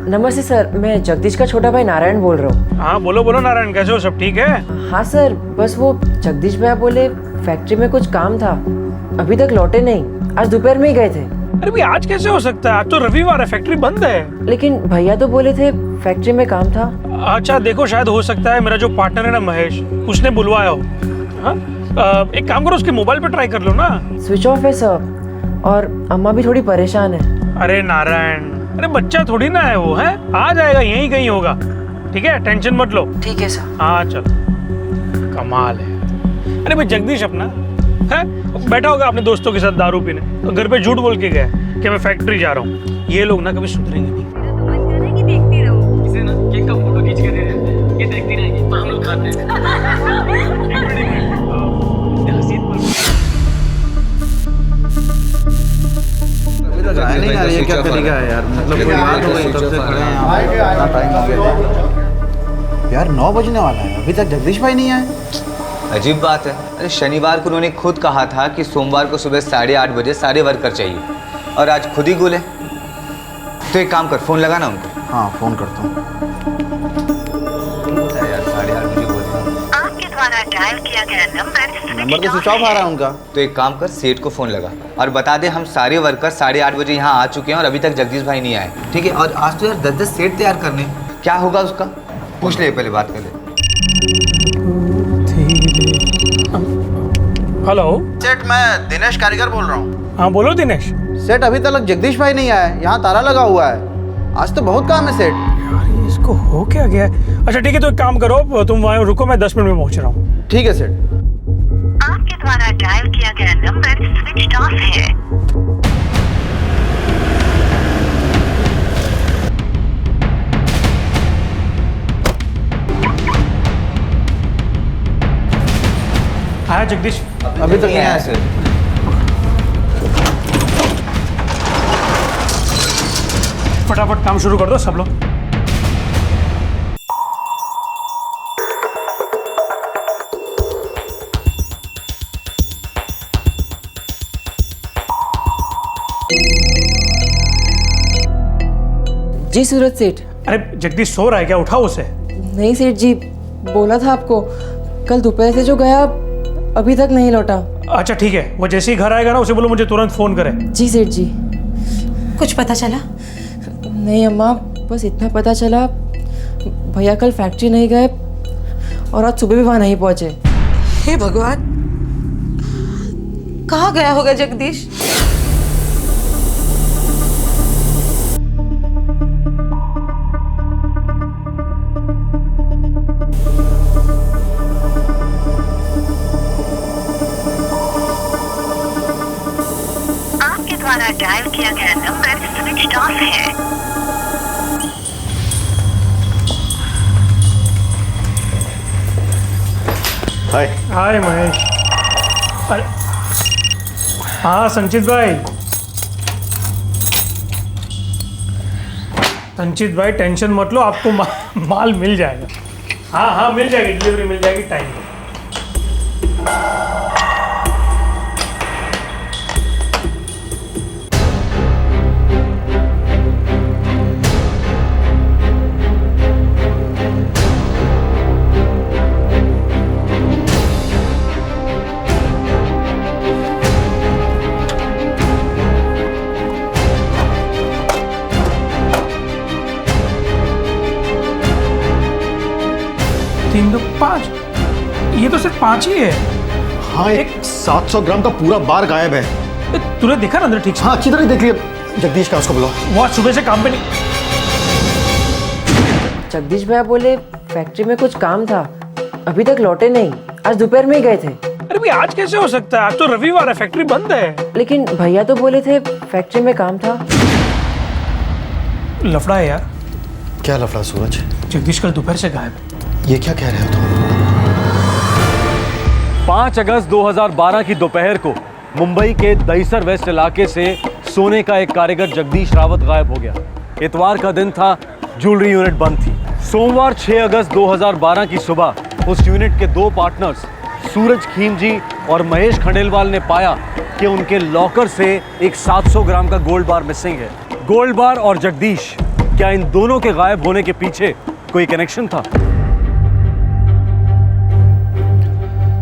नमस्ते सर, मैं जगदीश का छोटा भाई नारायण बोल रहा हूँ। हाँ बोलो बोलो नारायण, कैसे हो? सब ठीक है? हाँ सर, बस वो जगदीश भैया बोले फैक्ट्री में कुछ काम था, अभी तक लौटे नहीं। आज दोपहर में ही गए थे। अरे भाई आज कैसे हो सकता है? आज तो रविवार है, फैक्ट्री बंद है। लेकिन भैया तो बोले थे फैक्ट्री में काम था। अच्छा देखो, शायद हो सकता है मेरा जो पार्टनर है ना महेश, उसने बुलवाया हो। हाँ? एक काम करो, उसके मोबाइल पे ट्राई कर लो ना। स्विच ऑफ है सर, और अम्मा भी थोड़ी परेशान है। अरे नारायण, अरे बच्चा थोड़ी ना है वो, है आ जाएगा, यहीं कहीं होगा। ठीक है, टेंशन मत लो। ठीक है सर। हाँ चल, कमाल है। अरे भाई जगदीश अपना है बैठा होगा अपने दोस्तों के साथ दारू पीने, तो घर पे झूठ बोल के गया कि मैं फैक्ट्री जा रहा हूँ। ये लोग ना कभी सुधरेंगे नहीं। इसे ना केक का फोटो खींच के देखती रहेंगी और हम लोग खाते हैं। नहीं यार, ये क्या तरीका है यार, मतलब कोई बात हो गई तब से खड़े हैं यहाँ पे, इतना टाइम हो गया यार, 9 बजने वाला है, अभी तक जगदीश भाई नहीं आए। अजीब बात है। अरे शनिवार को उन्होंने खुद कहा था कि सोमवार को सुबह 8:30 बजे सारे वर्कर चाहिए, और आज खुद ही बोले। तो एक काम कर, फोन लगा ना उनको। हाँ फोन करता हूँ यार, 8:30 बजे बोल रहा हूँ। आपके द्वारा डायल किया गया नंबर तो स्विच ऑफ आ रहा है उनका। तो एक काम कर, सेठ को फोन लगा और बता दे हम सारे वर्कर 8:30 बजे यहाँ आ चुके हैं और अभी तक जगदीश भाई नहीं आए, ठीक है? और आज तो यार 10-10 सेट तैयार करने, क्या होगा उसका? पूछ ले, पहले बात कर ले। हेलो सेठ, मैं दिनेश कारीगर बोल रहा हूँ। हाँ बोलो दिनेश। सेठ, अभी तक जगदीश भाई नहीं आए, यहाँ ताला लगा हुआ है, आज तो बहुत काम है सेठ। यार इसको हो क्या गया है? अच्छा ठीक है, तो एक काम करो, तुम वहाँ रुको, मैं 10 मिनट में पहुँच रहा हूँ। ठीक है सेठ। आपके द्वारा डायल किया गया नंबर स्विच ऑफ है। आया जगदीश? अभी तक नहीं आया सर। फटाफट काम शुरू कर दो सब लोग। जी सूरज सेठ। अरे जगदीश सो रहा है क्या? उठाओ उसे। नहीं सेठ जी, बोला था आपको, कल दोपहर से जो गया अभी तक नहीं लौटा। अच्छा ठीक है, वो जैसे ही घर आएगा ना उसे बोलो मुझे तुरंत फोन करे। जी सेठ जी। कुछ पता चला? नहीं अम्मा, बस इतना पता चला भैया कल फैक्ट्री नहीं गए और आज सुबह भी वहाँ नहीं पहुँचे। हे भगवान, कहाँ गया होगा जगदीश? आपके द्वारा डायल किया गया नंबर स्विच ऑफ है। हाय। हाय महेश। अरे हाँ संचित भाई। संचित भाई टेंशन मत लो, आपको माल मिल जाएगा। हाँ हाँ मिल जाएगी, डिलीवरी मिल जाएगी टाइम पे। तीन दो 5, ये तो सिर्फ 5 ही है। हाँ, एक 700 ग्राम का पूरा बार गायब है। तूने देखा ना अंदर ठीक से? हाँ अच्छी तरह देख लिया। जगदीश का उसको बुलाओ। वो आज सुबह से काम पे नहीं। जगदीश भैया बोले फैक्ट्री में कुछ काम था, अभी तक लौटे नहीं, आज दोपहर में ही गए थे। अरे भाई आज कैसे हो सकता है? आज तो रविवार है, फैक्ट्री बंद है। लेकिन भैया तो बोले थे फैक्ट्री में काम था। लफड़ा है यार। क्या लफड़ा सूरज? जगदीश कल दोपहर से गायब है। ये क्या कह रहे हो तुम? 5 अगस्त 2012 की दोपहर को मुंबई के दहीसर वेस्ट इलाके से सोने का एक कारीगर जगदीश रावत गायब हो गया। इतवार का दिन था, ज्वेलरी यूनिट बंद थी। सोमवार 6 अगस्त 2012 की सुबह उस यूनिट के 2 पार्टनर्स सूरज खीमजी और महेश खंडेलवाल ने पाया कि उनके लॉकर से एक 700 ग्राम का गोल्ड बार मिसिंग है। गोल्ड बार और जगदीश, क्या इन दोनों के गायब होने के पीछे कोई कनेक्शन था?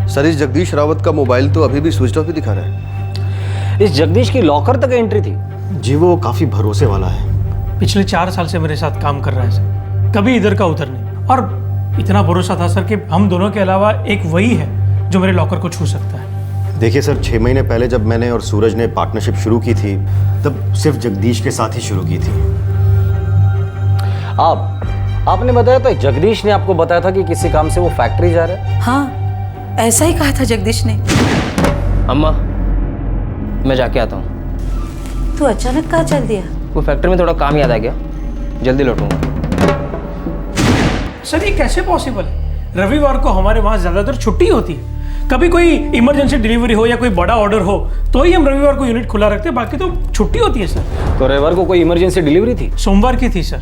सर, इस जगदीश रावत का मोबाइल तो अभी भी स्विच ऑफ ही दिखा रहा है। इस जगदीश की लॉकर तक एंट्री थी। जी वो काफी भरोसे वाला है। पिछले 4 साल से मेरे साथ काम कर रहा है सर, कभी इधर का उधर नहीं। और इतना भरोसा था सर कि हम दोनों के अलावा एक वही है जो मेरे लॉकर को छू सकता है। देखिए सर, 6 महीने पहले जब मैंने और सूरज ने पार्टनरशिप शुरू की थी तब सिर्फ जगदीश के साथ ही शुरू की थी। आपने बताया था जगदीश ने आपको बताया था कि किसी काम से वो फैक्ट्री जा रहा है? हाँ ऐसा ही कहा था जगदीश ने। अम्मा मैं जाके आता हूँ। तू अचानक कहाँ चल दिया? वो फैक्ट्री में थोड़ा काम याद आ गया, जल्दी लौटूंगा। सर ये कैसे पॉसिबल है? रविवार को हमारे वहाँ ज़्यादातर छुट्टी होती है। कभी कोई इमरजेंसी डिलीवरी हो या कोई बड़ा ऑर्डर हो तो ही हम रविवार को यूनिट खुला रखते हैं, बाकी तो छुट्टी होती है सर। तो रविवार को कोई इमरजेंसी डिलीवरी थी? सोमवार की थी सर,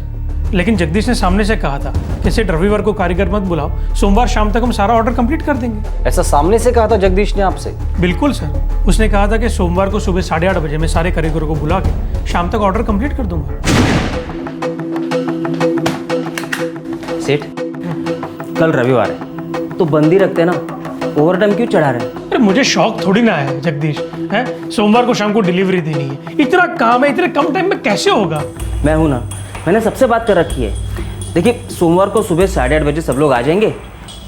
लेकिन जगदीश ने सामने से कहा था कि सेठ रविवार को कारीगर मत बुलाओ, सोमवार शाम तक हम सारा ऑर्डर कंप्लीट कर देंगे। ऐसा सामने से कहा था जगदीश ने आपसे? बिल्कुल सर, उसने कहा था कि सोमवार को सुबह 8:30 बजे मैं सारे कारीगरों को बुला के शाम तक ऑर्डर कंप्लीट कर दूंगा। सेठ, कल रविवार है तो बंदी रखते ना, ओवरटाइम क्यों चढ़ा रहे हैं? अरे मुझे शौक थोड़ी ना है जगदीश, है सोमवार को शाम को डिलीवरी देनी है, इतना काम है, इतने कम टाइम में कैसे होगा? मैं हूं ना, मैंने सबसे बात कर रखी है। देखिए सोमवार को सुबह 8:30 बजे सब लोग आ जाएंगे,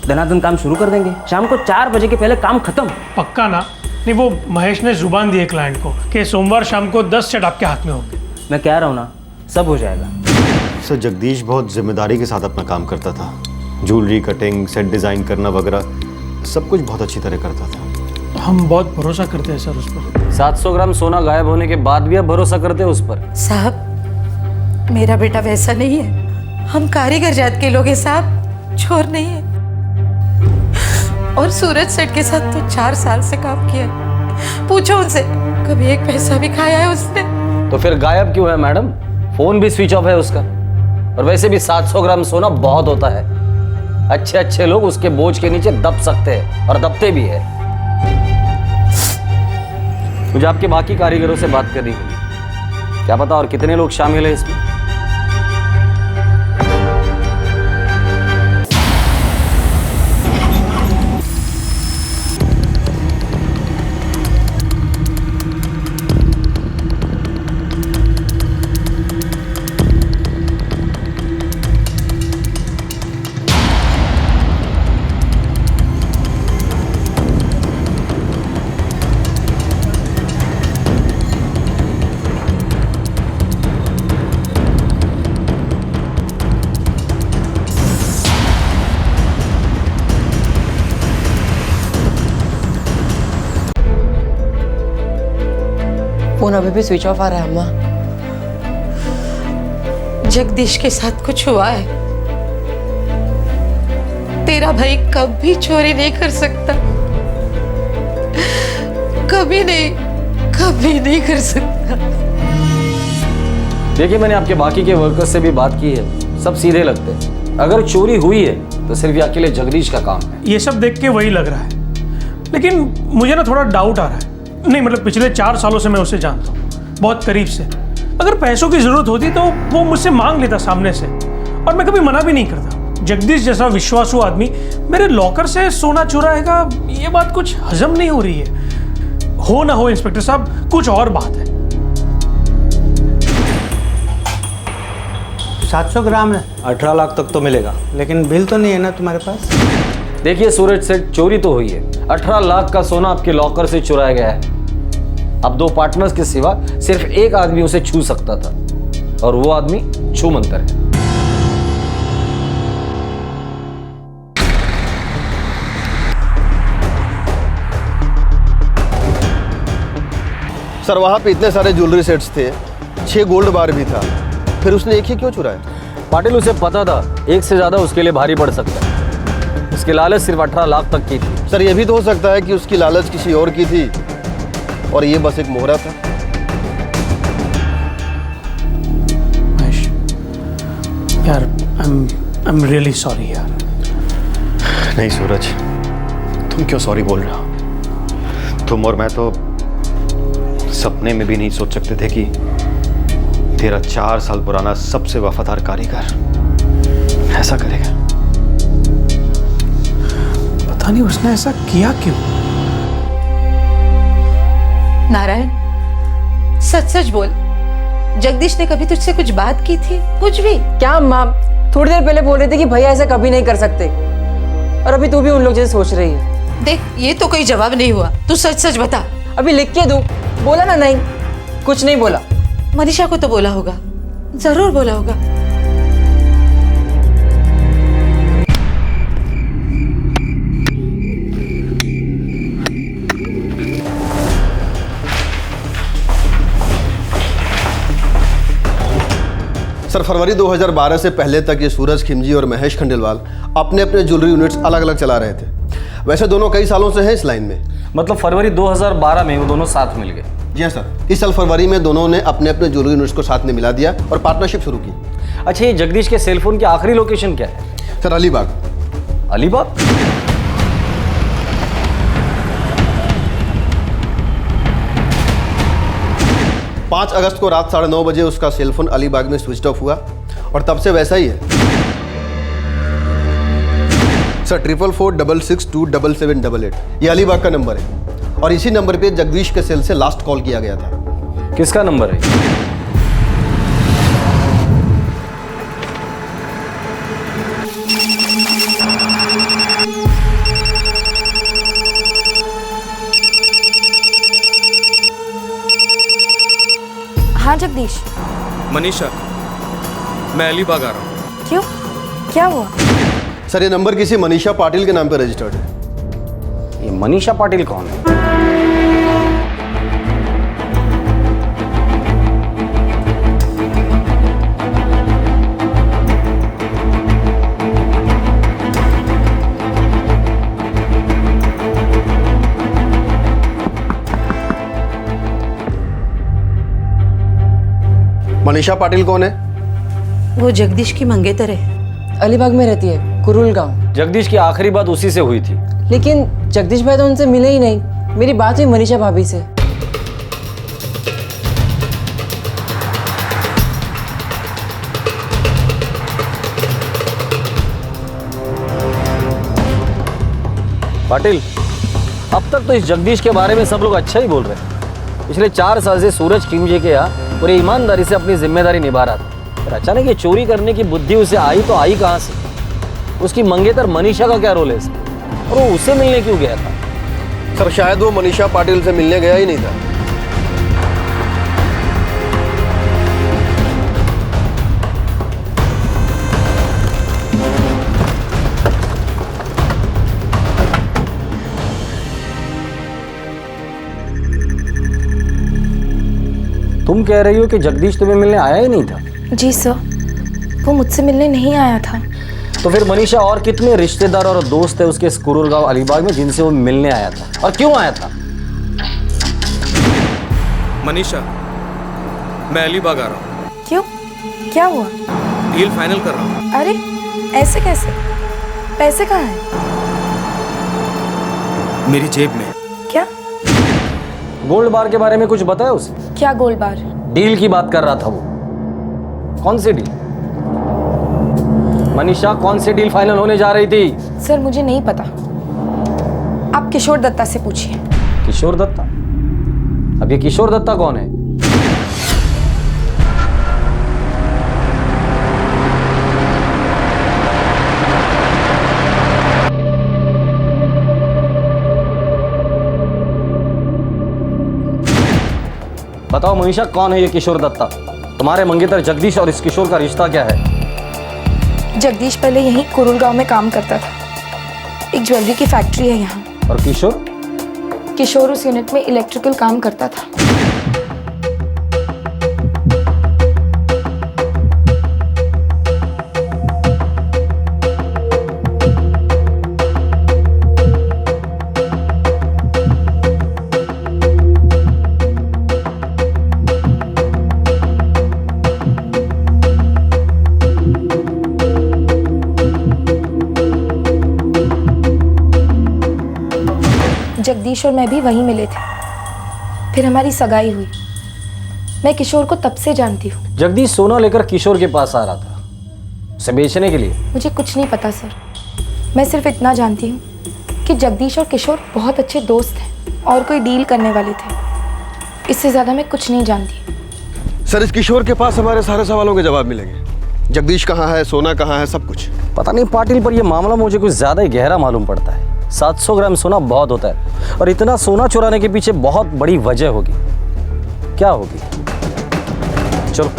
धनाधन काम शुरू कर देंगे, शाम को 4 बजे के पहले काम खत्म। पक्का ना? नहीं, वो महेश ने जुबान दी है क्लाइंट को कि सोमवार शाम को 10 सेट आपके हाथ में होंगे। मैं कह रहा हूँ ना, सब हो जाएगा। सर जगदीश बहुत जिम्मेदारी के साथ अपना काम करता था, ज्वेलरी कटिंग, सेट डिज़ाइन करना वगैरह सब कुछ बहुत अच्छी तरह करता था। हम बहुत भरोसा करते हैं सर उस पर। 700 ग्राम सोना गायब होने के बाद भी आप भरोसा करते हैं उस पर? साहब मेरा बेटा वैसा नहीं है, हम कारीगर जात के लोग हैं साहब, चोर नहीं है। और सूरज सेठ के साथ तो 4 साल से काम किया, पूछो उनसे कभी एक पैसा भी खाया है उसने? तो फिर गायब क्यों है मैडम? फोन भी स्विच ऑफ है उसका, और वैसे भी 700 ग्राम सोना बहुत होता है, अच्छे अच्छे लोग उसके बोझ के नीचे दब सकते हैं और दबते भी है। मुझे आपके बाकी कारीगरों से बात करनी होगी, क्या पता और कितने लोग शामिल हैं इसमें। फोन अभी भी स्विच ऑफ आ रहा है अम्मा। जगदीश के साथ कुछ हुआ है, तेरा भाई कभी चोरी नहीं कर सकता, कभी नहीं कर सकता। देखिए मैंने आपके बाकी के वर्कर्स से भी बात की है, सब सीधे लगते हैं। अगर चोरी हुई है तो सिर्फ ये अकेले जगदीश का काम है। ये सब देख के वही लग रहा है, लेकिन मुझे ना थोड़ा डाउट आ रहा है। नहीं मतलब पिछले 4 सालों से मैं उसे जानता हूँ, बहुत करीब से। अगर पैसों की जरूरत होती तो वो मुझसे मांग लेता सामने से, और मैं कभी मना भी नहीं करता। जगदीश जैसा विश्वासु आदमी मेरे लॉकर से सोना चुराएगा, ये बात कुछ हजम नहीं हो रही है। हो ना हो इंस्पेक्टर साहब, कुछ और बात है। 700 ग्राम है, 18 लाख तक तो मिलेगा, लेकिन बिल तो नहीं है ना तुम्हारे पास? देखिए सूरज सेठ, चोरी तो हुई है, 18 लाख का सोना आपके लॉकर से चुराया गया है। अब 2 पार्टनर्स के सिवा सिर्फ एक आदमी उसे छू सकता था, और वो आदमी छूमंतर है। सर वहाँ पे इतने सारे ज्वेलरी सेट्स थे, 6 गोल्ड बार भी था, फिर उसने एक ही क्यों चुराया? पाटिल उसे पता था एक से ज्यादा उसके लिए भारी पड़ सकता है, उसकी लालच सिर्फ 18 लाख तक की थी। सर ये भी तो हो सकता है कि उसकी लालच किसी और की थी और ये बस एक मोहरा था। महेश यार, आई एम रियली सॉरी यार। नहीं सूरज, तुम क्यों सॉरी बोल रहे हो? तुम और मैं तो सपने में भी नहीं सोच सकते थे कि तेरा 4 साल पुराना सबसे वफादार कारीगर ऐसा करेगा। पता नहीं उसने ऐसा किया क्यों। नारायण सच सच बोल, जगदीश ने कभी तुझसे कुछ बात की थी? कुछ भी? क्या अम्मा, थोड़ी देर पहले बोल रहे थे कि भैया ऐसा कभी नहीं कर सकते, और अभी तू भी उन लोग जैसे सोच रही है। देख ये तो कोई जवाब नहीं हुआ, तू सच सच बता। अभी लिख के दूं? बोला ना नहीं, कुछ नहीं बोला। मनीषा को तो बोला होगा, जरूर बोला होगा। सर फरवरी 2012 से पहले तक ये सूरज खिमजी और महेश खंडेलवाल अपने अपने ज्वेलरी यूनिट्स अलग अलग चला रहे थे। वैसे दोनों कई सालों से हैं इस लाइन में। मतलब फरवरी 2012 में वो दोनों साथ मिल गए? जी हाँ सर, इस साल फरवरी में दोनों ने अपने अपने ज्वेलरी यूनिट्स को साथ में मिला दिया और पार्टनरशिप शुरू की। अच्छा, ये जगदीश के सेलफोन की आखिरी लोकेशन क्या है? सर अलीबाग। अलीबाग? 5 अगस्त को रात 9:30 बजे उसका सेलफोन अलीबाग में स्विच ऑफ हुआ और तब से वैसा ही है। सर 44466277788 ये अलीबाग का नंबर है और इसी नंबर पे जगदीश के सेल से लास्ट कॉल किया गया था। किसका नंबर है? हाँ जगदीश। मनीषा, मैं अलीबाग आ रहा हूँ। क्यों, क्या हुआ? सर ये नंबर किसी मनीषा पाटिल के नाम पर रजिस्टर्ड है। ये मनीषा पाटिल कौन है? मनीषा पाटिल कौन है? वो जगदीश की मंगेतर है। अलीबाग में रहती है, कुरुल गांव। जगदीश की आखिरी बात उसी से हुई थी। लेकिन जगदीश भाई तो उनसे मिले ही नहीं। मेरी बात हुई मनीषा भाभी से। पाटिल, अब तक तो इस जगदीश के बारे में सब लोग अच्छा ही बोल रहे हैं। पिछले 4 साल से सूरज खिमजी के यहाँ पूरी ईमानदारी से अपनी जिम्मेदारी निभा रहा था, पर अचानक ये चोरी करने की बुद्धि उसे आई तो आई कहाँ से? उसकी मंगेतर मनीषा का क्या रोल है इसमें? और वो उसे मिलने क्यों गया था? सर शायद वो मनीषा पाटिल से मिलने गया ही नहीं था। तुम कह रही हो कि जगदीश तुम्हें मिलने आया ही नहीं था? जी सर, वो मुझसे मिलने नहीं आया था। तो फिर मनीषा और कितने रिश्तेदार और दोस्त है उसके कुरुल गांव अलीबाग में जिनसे वो मिलने आया था, और क्यों आया था? मनीषा, मैं अलीबाग आ रहा हूँ। क्यों, क्या हुआ? डील फाइनल कर रहा हूँ। अरे ऐसे कैसे? पैसे कहाँ हैं? मेरी जेब में। क्या? गोल्ड बार के बारे में कुछ बताया उसे? क्या गोल्ड बार? डील की बात कर रहा था वो। कौन सी डील? मनीषा, कौन सी डील फाइनल होने जा रही थी? सर मुझे नहीं पता, आप किशोर दत्ता से पूछिए। किशोर दत्ता? अब ये किशोर दत्ता कौन है? बताओ मनीषा, कौन है ये किशोर दत्ता? तुम्हारे मंगेतर जगदीश और इस किशोर का रिश्ता क्या है? जगदीश पहले यहीं कुरुल गांव में काम करता था। एक ज्वेलरी की फैक्ट्री है यहाँ। और किशोर? किशोर उस यूनिट में इलेक्ट्रिकल काम करता था। जगदीश और मैं भी वहीं मिले थे, फिर हमारी सगाई हुई। मैं किशोर को तब से जानती हूँ। जगदीश सोना लेकर किशोर के पास आ रहा था, उसे बेचने के लिए? मुझे कुछ नहीं पता सर, मैं सिर्फ इतना जानती हूँ कि जगदीश और किशोर बहुत अच्छे दोस्त हैं और कोई डील करने वाले थे। इससे ज़्यादा मैं कुछ नहीं जानती। सर इस किशोर के पास हमारे सारे सवालों के जवाब मिलेंगे। जगदीश कहाँ है, सोना कहाँ है, सब कुछ। पता नहीं पाटिल, पर यह मामला मुझे कुछ ज़्यादा ही गहरा मालूम पड़ता है। 700 ग्राम सोना बहुत होता है, और इतना सोना चुराने के पीछे बहुत बड़ी वजह होगी। क्या होगी? चलो।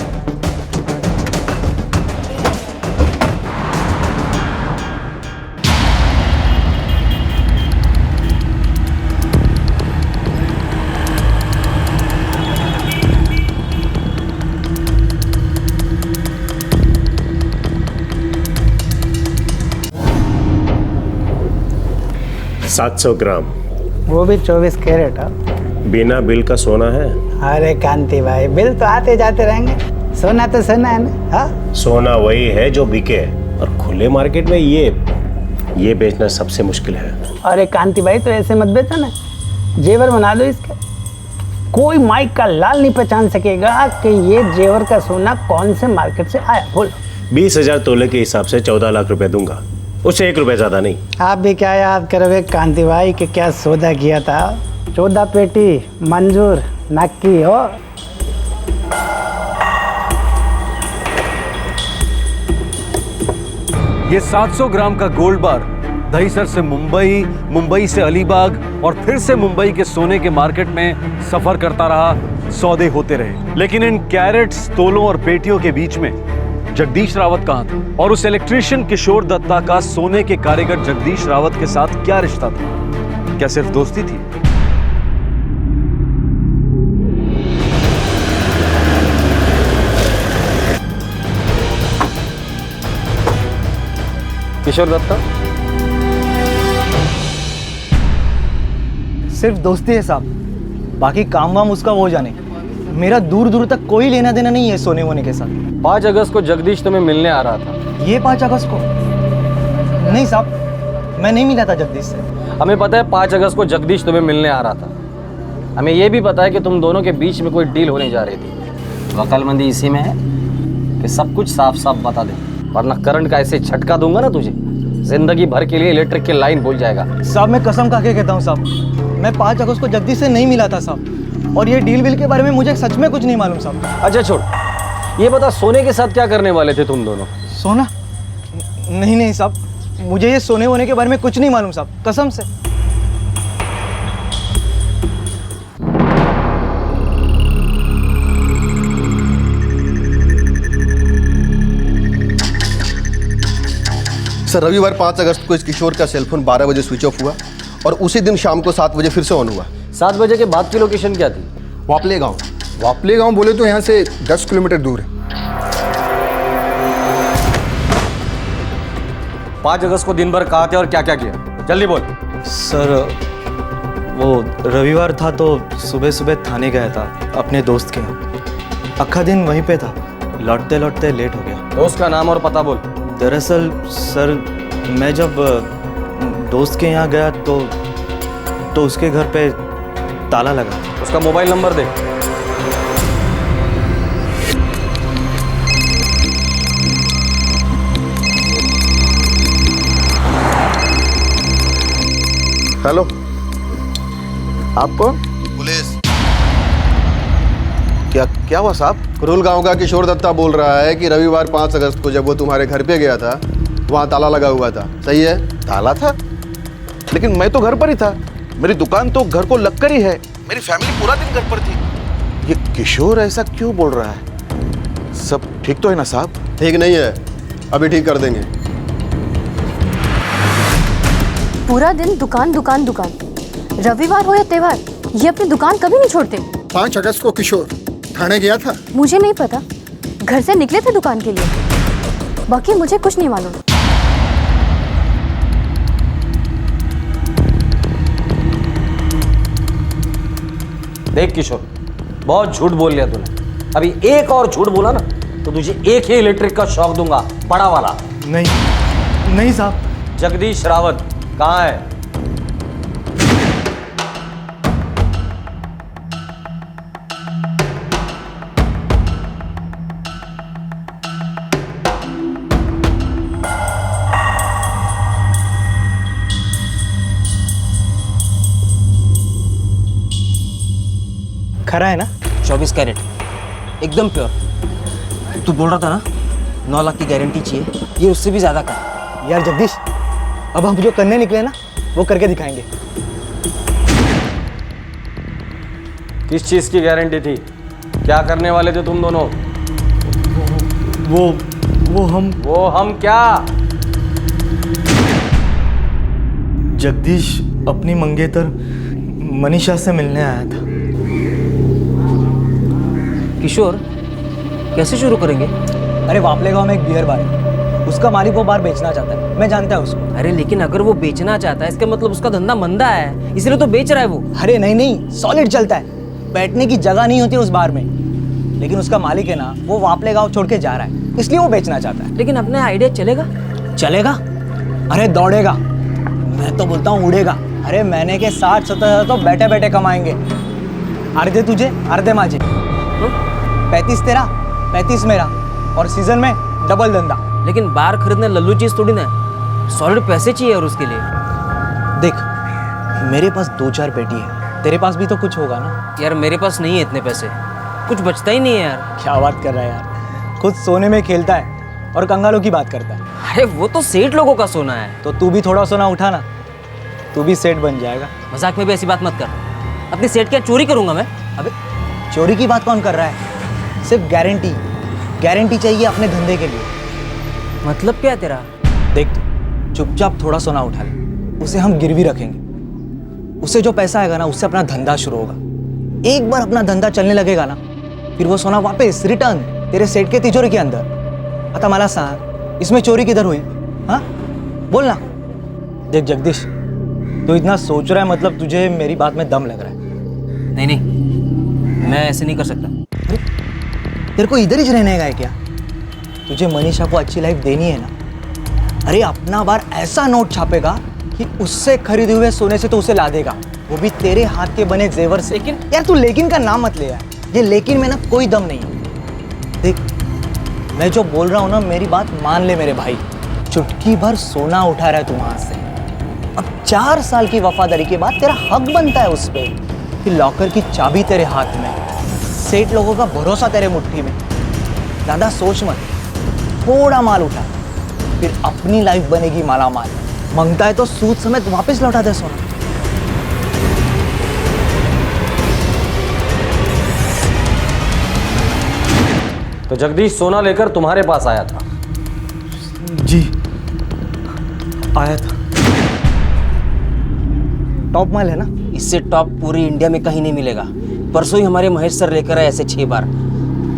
700 ग्राम। वो भी 24 कैरेट। बिना बिल का सोना है? अरे कांति भाई, बिल तो आते जाते रहेंगे, सोना तो सोना है ना। हाँ, सोना वही है जो बिके, और खुले मार्केट में ये बेचना सबसे मुश्किल है। अरे कांति भाई, तो ऐसे मत बेचो ना, जेवर बना दो इसके। कोई माइक का लाल नहीं पहचान सकेगा कि ये जेवर का सोना कौन से मार्केट से आया। बोलो। 20,000 तोले के हिसाब से 14 लाख रुपए दूंगा, उससे 1 रुपए ज्यादा नहीं। आप भी क्या याद करोगे कांति भाई कि क्या सौदा किया था। 14 पेटी मंजूर नक्की हो। ये 700 ग्राम का गोल्ड बार दहीसर से मुंबई, मुंबई से अलीबाग और फिर से मुंबई के सोने के मार्केट में सफर करता रहा, सौदे होते रहे। लेकिन इन कैरेट्स, तोलों और पेटियों के बीच में जगदीश रावत कहां था? और उस इलेक्ट्रीशियन किशोर दत्ता का सोने के कारीगर जगदीश रावत के साथ क्या रिश्ता था? क्या सिर्फ दोस्ती थी? किशोर दत्ता सिर्फ दोस्ती है साहब, बाकी काम वाम उसका वो जाने। मेरा दूर दूर तक कोई लेना देना नहीं है सोने वोने के साथ। 5 अगस्त को जगदीश तुम्हें मिलने आ रहा था। ये 5 अगस्त को? नहीं साहब, मैं नहीं मिला था जगदीश से। हमें पता है 5 अगस्त को जगदीश तुम्हें मिलने आ रहा था। हमें यह भी पता है कि तुम दोनों के बीच में कोई डील होने जा रही थी। वकालतमंदी इसी में है कि सब कुछ साफ साफ बता दे, वरना करंट का ऐसे झटका दूंगा ना तुझे, जिंदगी भर के लिए इलेक्ट्रिक की लाइन भूल जाएगा। साहब मैं कसम खा के कहता हूँ साहब, मैं 5 अगस्त को जगदीश से नहीं मिला था साहब, और ये डील विल के बारे में मुझे सच में कुछ नहीं मालूम साहब। अच्छा छोड़, ये बता सोने के साथ क्या करने वाले थे तुम दोनों? सोना? नहीं नहीं साहब, मुझे ये सोने वोने के बारे में कुछ नहीं मालूम साहब, कसम से। सर, रविवार 5 अगस्त को इस किशोर का सेलफोन 12 बजे स्विच ऑफ हुआ और उसी दिन शाम को 7 बजे फिर से ऑन हुआ। 7 बजे के बाद की लोकेशन क्या थी? वापले गांव। वापले गांव बोले तो यहाँ से 10 किलोमीटर दूर है। 5 अगस्त को दिन भर कहाँ थे और क्या क्या किया? जल्दी बोल। सर वो रविवार था तो सुबह सुबह थाने गया था अपने दोस्त के यहाँ। अक्खा दिन वहीं पे था, लौटते लौटते लेट हो गया। दोस्त का नाम और पता बोल। दरअसल सर, मैं जब दोस्त के यहाँ गया तो उसके घर पे ताला लगा। उसका मोबाइल नंबर दे। हेलो, आप कौन? पुलिस। क्या हुआ साहब? कुरुल गांव का किशोर दत्ता बोल रहा है कि रविवार 5 अगस्त को जब वो तुम्हारे घर पे गया था, वहाँ ताला लगा हुआ था। सही है? ताला था? लेकिन मैं तो घर पर ही था, मेरी दुकान तो घर को लगकर ही है, मेरी फैमिली पूरा दिन घर पर थी। ये किशोर ऐसा क्यों बोल रहा है? सब ठीक तो है ना साहब? ठीक नहीं है, अभी ठीक कर देंगे। पूरा दिन दुकान दुकान दुकान, रविवार हो या त्योहार, ये अपनी दुकान कभी नहीं छोड़ते। 5 अगस्त को किशोर थाने गया था? मुझे नहीं पता, घर से निकले थे दुकान के लिए, बाकी मुझे कुछ नहीं मालूम। देख किशोर, बहुत झूठ बोल लिया तूने। अभी एक और झूठ बोला ना तो तुझे एक ही इलेक्ट्रिक का शॉक दूंगा, बड़ा वाला। नहीं साहब। जगदीश रावत कहाँ है? खरा है ना? 24 कैरेट, एकदम प्योर। तू बोल रहा था ना 9 लाख की गारंटी चाहिए, ये उससे भी ज्यादा कर। यार जगदीश, अब हम जो करने निकले ना वो करके दिखाएंगे। किस चीज की गारंटी थी? क्या करने वाले थे तुम दोनों? वो हम क्या? जगदीश अपनी मंगेतर मनीषा से मिलने आया था। किशोर, कैसे शुरू करेंगे? अरे वापले गांव में एक बियर बार है, उसका मालिक वो बार बेचना चाहता है, मैं जानता है उसको। अरे लेकिन अगर वो बेचना चाहता है इसका मतलब उसका धंधा मंदा है, इसलिए तो बेच रहा है वो। अरे नहीं नहीं, सॉलिड चलता है, बैठने की जगह नहीं होती उस बार में। लेकिन उसका मालिक है ना, वो वापले गाँव छोड़ के जा रहा है, इसलिए वो बेचना चाहता है। लेकिन अपने आइडिया चलेगा? चलेगा? अरे दौड़ेगा, मैं तो बोलता हूँ उड़ेगा। अरे महीने के 60-70 हज़ार तो बैठे बैठे कमाएंगे। आधे तुझे आधे माजे, 35 तेरा 35 मेरा, और सीजन में डबल धंधा। लेकिन बार खरीदने लल्लू चीज थोड़ी ना है, सॉलिड पैसे चाहिए और उसके लिए। देख मेरे पास 2-4 पेटी है, तेरे पास भी तो कुछ होगा ना? यार मेरे पास नहीं है इतने पैसे, कुछ बचता ही नहीं है यार। क्या बात कर रहा है यार, खुद सोने में खेलता है और कंगालों की बात करता है। अरे वो तो सेठ लोगों का सोना है। तो तू भी थोड़ा सोना उठा ना, तू भी सेठ बन जाएगा। मजाक में भी ऐसी बात मत कर, अपनी सेठ क्या चोरी करूंगा मैं? अबे चोरी की बात कौन कर रहा है? सिर्फ गारंटी चाहिए अपने धंधे के लिए। मतलब क्या है तेरा? देख तू चुपचाप थोड़ा सोना उठा ले, उसे हम गिरवी रखेंगे, उससे जो पैसा आएगा ना उससे अपना धंधा शुरू होगा। एक बार अपना धंधा चलने लगेगा ना, फिर वो सोना वापस रिटर्न तेरे सेठ के तिजोरी के अंदर। आता मला सांग, इसमें चोरी किधर हुई? हाँ बोल ना। देख जगदीश, तू इतना सोच रहा है मतलब तुझे मेरी बात में दम लग रहा है। नहीं नहीं, मैं ऐसे नहीं कर सकता। तेरे को इधर ही रहने का है क्या? तुझे मनीषा को अच्छी लाइफ देनी है ना? अरे अपना बार ऐसा नोट छापेगा कि उससे खरीदे हुए सोने से तो उसे ला देगा, वो भी तेरे हाथ के बने जेवर से। लेकिन यार तू लेकिन का नाम मत ले यार, ये लेकिन में ना कोई दम नहीं है। देख मैं जो बोल रहा हूँ ना, मेरी बात मान ले मेरे भाई। चुटकी भर सोना उठा रहा है तू वहां से, अब 4 साल की वफादारी के बाद तेरा हक बनता है उस पर कि लॉकर की चाबी तेरे हाथ में, सेठ लोगों का भरोसा तेरे मुट्ठी में। ज़्यादा सोच मत, थोड़ा माल उठा, फिर अपनी लाइफ बनेगी मालामाल। मांगता है तो सूद समेत वापस लौटा दे सोना। तो जगदीश सोना लेकर तुम्हारे पास आया था? जी आया था। टॉप माल है ना? इससे टॉप पूरी इंडिया में कहीं नहीं मिलेगा। परसों ही हमारे महेश सर लेकर आए ऐसे 6 बार,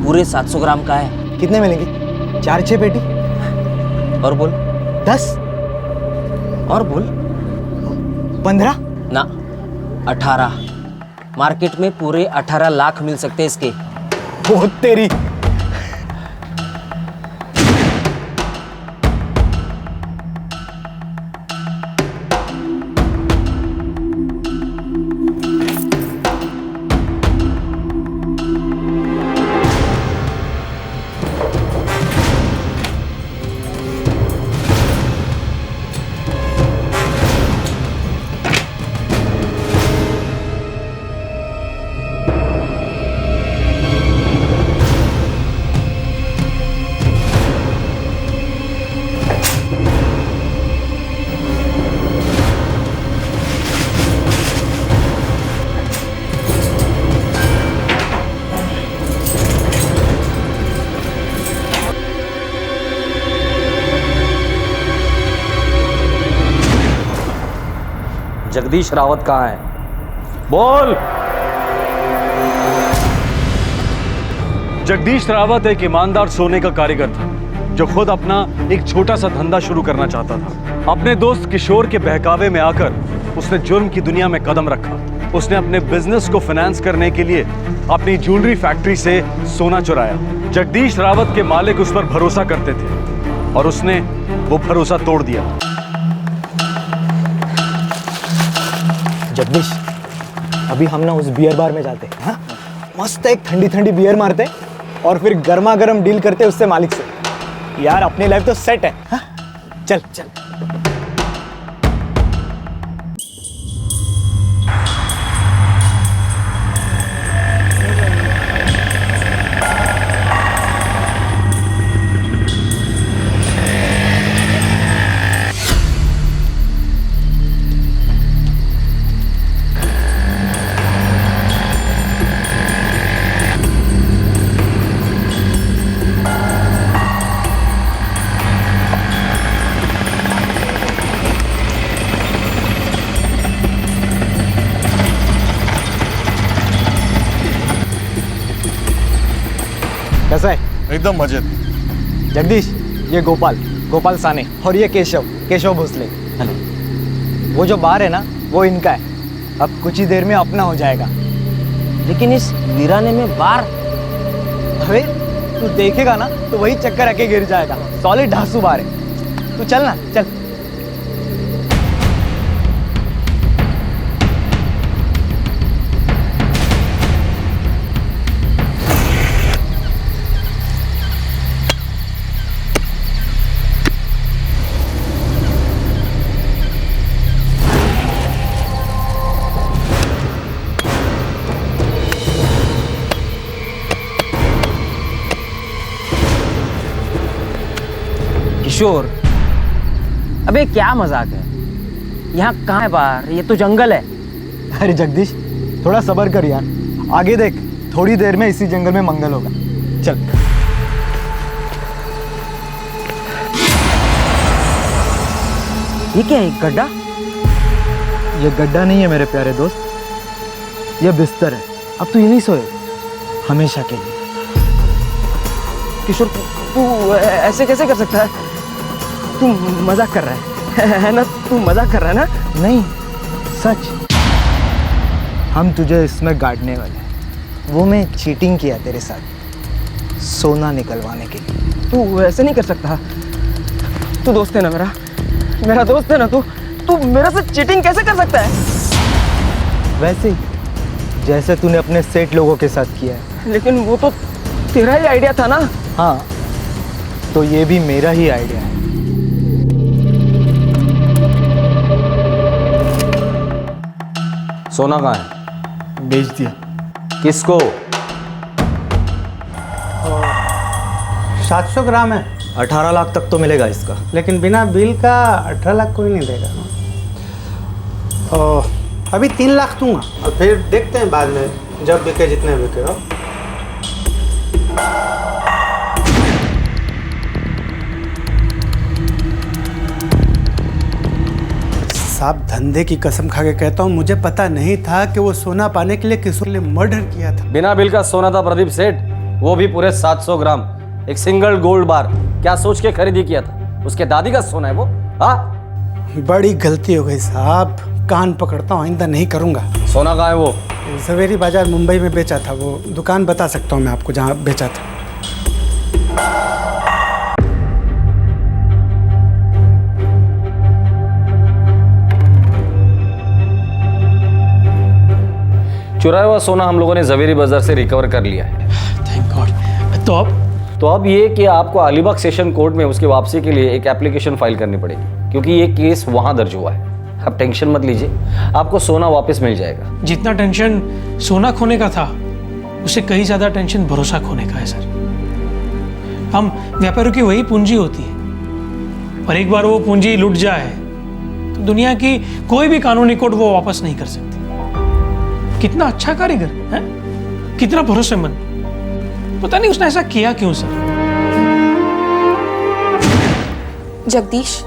पूरे 700 ग्राम का है। कितने मिलेंगे? 4-6 पेटी? और बोल 10? और बोल 15? ना 18। मार्केट में पूरे 18 लाख मिल सकते हैं इसके। बहुत तेरी। जगदीश रावत कहाँ है? बोल। जगदीश रावत एक ईमानदार सोने का कारीगर था जो खुद अपना एक छोटा सा धंधा शुरू करना चाहता था। अपने दोस्त किशोर के बहकावे में आकर उसने जुर्म की दुनिया में कदम रखा। उसने अपने बिजनेस को फाइनेंस करने के लिए अपनी ज्वेलरी फैक्ट्री से सोना चुराया। जगदीश रावत के मालिक उस पर भरोसा करते थे और उसने वो भरोसा तोड़ दिया। जगदीश अभी हम ना उस बियर बार में जाते हैं, मस्त एक ठंडी ठंडी बियर मारते और फिर गर्मा गर्म डील करते उससे मालिक से। यार अपनी लाइफ तो सेट है। हा? चल चल। कैसा है? एकदम मजे। जगदीश ये गोपाल, गोपाल साने, और ये केशव भोसले। हेलो। वो जो बार है ना, वो इनका है। अब कुछ ही देर में अपना हो जाएगा। लेकिन इस वीराने में बार? अबे तू देखेगा ना तो वही चक्कर आके गिर जाएगा। सॉलिड ढासू बार है। तू चल ना, चल। किशोर, अबे क्या मजाक है? यहाँ कहाँ है बार? ये तो जंगल है। अरे जगदीश, थोड़ा सब्र कर यार। आगे देख, थोड़ी देर में इसी जंगल में मंगल होगा। चल। ये क्या है, गड्ढा? ये गड्ढा नहीं है मेरे प्यारे दोस्त, ये बिस्तर है। अब तू यहीं सोए हमेशा के लिए। किशोर, तू ऐसे कैसे कर सकता है? तू मजाक कर रहा है ना? तू मजाक कर रहा है ना? नहीं, सच। हम तुझे इसमें गाड़ने वाले हैं। वो मैं चीटिंग किया तेरे साथ, सोना निकलवाने के लिए। तू ऐसे नहीं कर सकता। तू दोस्त है ना मेरा दोस्त है ना तू मेरे से चीटिंग कैसे कर सकता है? वैसे ही जैसे तूने अपने सेठ लोगों के साथ किया है। लेकिन वो तो तेरा ही आइडिया था ना? हाँ, तो ये भी मेरा ही आइडिया है। सोना कहाँ है? बेच दिया। किसको? 700 ग्राम है। 18 लाख तक तो मिलेगा इसका। लेकिन बिना बिल का 18 लाख कोई नहीं देगा। अभी 3 लाख दूंगा और फिर देखते हैं बाद में, जब बिके जितने बिके हो। साहब, धंधे की कसम खा के कहता हूँ, मुझे पता नहीं था कि वो सोना पाने के लिए किशोर ने मर्डर किया था। बिना बिल का सोना था प्रदीप सेठ, वो भी पूरे 700 ग्राम, एक सिंगल गोल्ड बार। क्या सोच के खरीदी किया था? उसके दादी का सोना है वो। हाँ, बड़ी गलती हो गई साहब, कान पकड़ता हूँ, आइंदा नहीं करूँगा। सोना कहाँ है वो? सवेरी बाजार मुंबई में बेचा था। वो दुकान बता सकता हूँ मैं आपको जहाँ बेचा था। चुराया हुआ सोना हम लोगों ने जवेरी बाजार से रिकवर कर लिया है। Thank God. तो अब ये कि आपको अलीबाग सेशन कोर्ट में उसकी वापसी के लिए एक एप्लीकेशन फाइल करनी पड़ेगी, क्योंकि ये केस वहां दर्ज हुआ है। आप टेंशन मत लीजिए, आपको सोना वापस मिल जाएगा। जितना टेंशन सोना खोने का था, उससे कहीं ज्यादा टेंशन भरोसा खोने का है सर। हम व्यापारियों की वही पूंजी होती है, और एक बार वो पूंजी लुट जाए तो दुनिया की कोई भी कानूनी कोर्ट वो वापस नहीं कर सकती। कितना अच्छा कारीगर है, कितना भरोसेमंद। पता नहीं उसने ऐसा किया क्यों सर। जगदीश,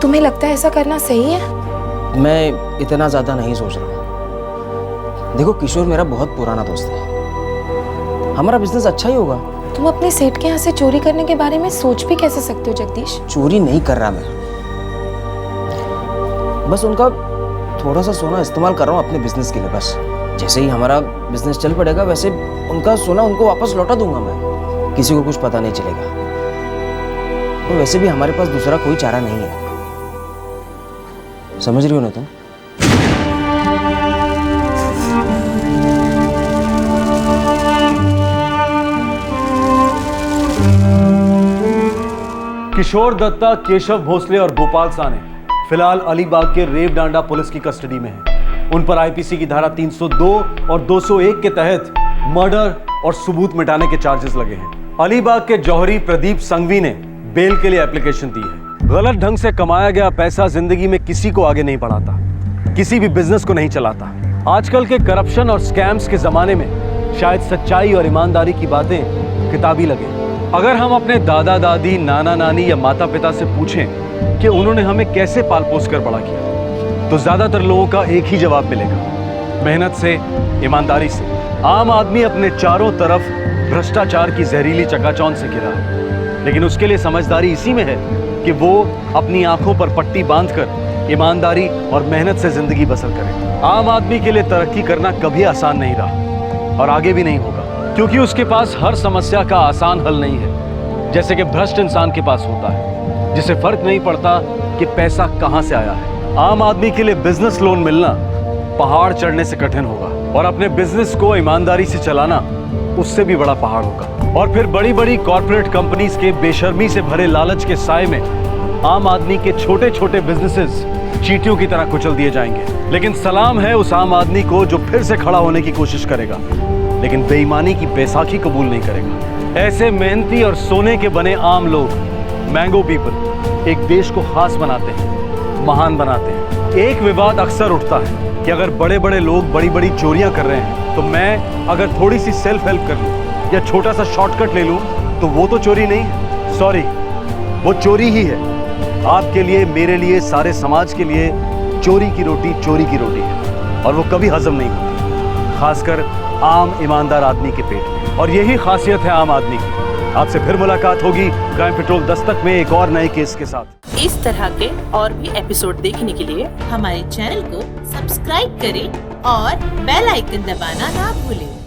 तुम्हें लगता है ऐसा करना सही है? मैं इतना ज्यादा नहीं सोच रहा। देखो, किशोर मेरा बहुत पुराना दोस्त है, हमारा बिजनेस अच्छा ही होगा। तुम अपने सेठ के यहाँ से चोरी करने के बारे में सोच भी कैसे सकते हो जगदीश? चोरी नहीं कर रहा मैं, बस उनका थोड़ा सा सोना इस्तेमाल कर रहा हूँ अपने बिजनेस के लिए। बस जैसे ही हमारा बिजनेस चल पड़ेगा, वैसे उनका सोना उनको वापस लौटा दूंगा मैं। किसी को कुछ पता नहीं चलेगा। और वैसे भी हमारे पास दूसरा कोई चारा नहीं है। समझ रही हो ना तुम? किशोर दत्ता, केशव भोसले और गोपाल साने फिलहाल अलीबाग के रेव डांडा पुलिस की कस्टडी में हैं। उन पर आईपीसी की धारा 302 और 201 के तहत मर्डर और सबूत मिटाने के चार्जेस लगे हैं। अलीबाग के जौहरी प्रदीप संघवी ने बेल के लिए एप्लीकेशन दी है। गलत ढंग से कमाया गया पैसा जिंदगी में किसी को आगे नहीं बढ़ाता, किसी भी बिजनेस को नहीं चलाता। आजकल के करप्शन और स्कैम्स के जमाने में शायद सच्चाई और ईमानदारी की बातें किताबी लगे। अगर हम अपने दादा दादी, नाना नानी या माता पिता से पूछें कि उन्होंने हमें कैसे पाल पोस कर बड़ा किया, तो ज्यादातर लोगों का एक ही जवाब मिलेगा, मेहनत से, ईमानदारी से। आम आदमी अपने चारों तरफ भ्रष्टाचार की जहरीली चकाचौंध से घिरा है। लेकिन उसके लिए समझदारी इसी में है कि वो अपनी आंखों पर पट्टी बांधकर ईमानदारी और मेहनत से जिंदगी बसर करे। आम आदमी के लिए तरक्की करना कभी आसान नहीं रहा और आगे भी नहीं होगा, क्योंकि उसके पास हर समस्या का आसान हल नहीं है, जैसे कि भ्रष्ट इंसान के पास होता है, जिसे फर्क नहीं पड़ता कि पैसा कहां से आया है। आम आदमी के लिए बिजनेस लोन मिलना पहाड़ चढ़ने से कठिन होगा, और अपने बिजनेस को ईमानदारी से चलाना उससे भी बड़ा पहाड़ होगा। और फिर बड़ी बड़ी कॉर्पोरेट कंपनीज के बेशर्मी से भरे लालच के साए में आम आदमी के छोटे छोटे बिजनेसेस चींटियों की तरह कुचल दिए जाएंगे। लेकिन सलाम है उस आम आदमी को जो फिर से खड़ा होने की कोशिश करेगा, लेकिन बेईमानी की बैसाखी कबूल नहीं करेगा। ऐसे मेहनती और सोने के बने आम लोग, मैंगो पीपल, एक देश को खास बनाते हैं, महान बनाते हैं। एक विवाद अक्सर उठता है कि अगर बड़े बड़े लोग बड़ी बड़ी चोरियां कर रहे हैं तो मैं अगर थोड़ी सी सेल्फ हेल्प कर लूं या छोटा सा शॉर्टकट ले लूं तो वो तो चोरी नहीं है। सॉरी, वो चोरी ही है। आपके लिए, मेरे लिए, सारे समाज के लिए चोरी की रोटी है, और वो कभी हजम नहीं होती, खासकर आम ईमानदार आदमी के पेट में। और यही खासियत है आम आदमी की। आपसे फिर मुलाकात होगी क्राइम पेट्रोल दस्तक में एक और नए केस के साथ। इस तरह के और भी एपिसोड देखने के लिए हमारे चैनल को सब्सक्राइब करें और बेल आइकन दबाना ना भूलें।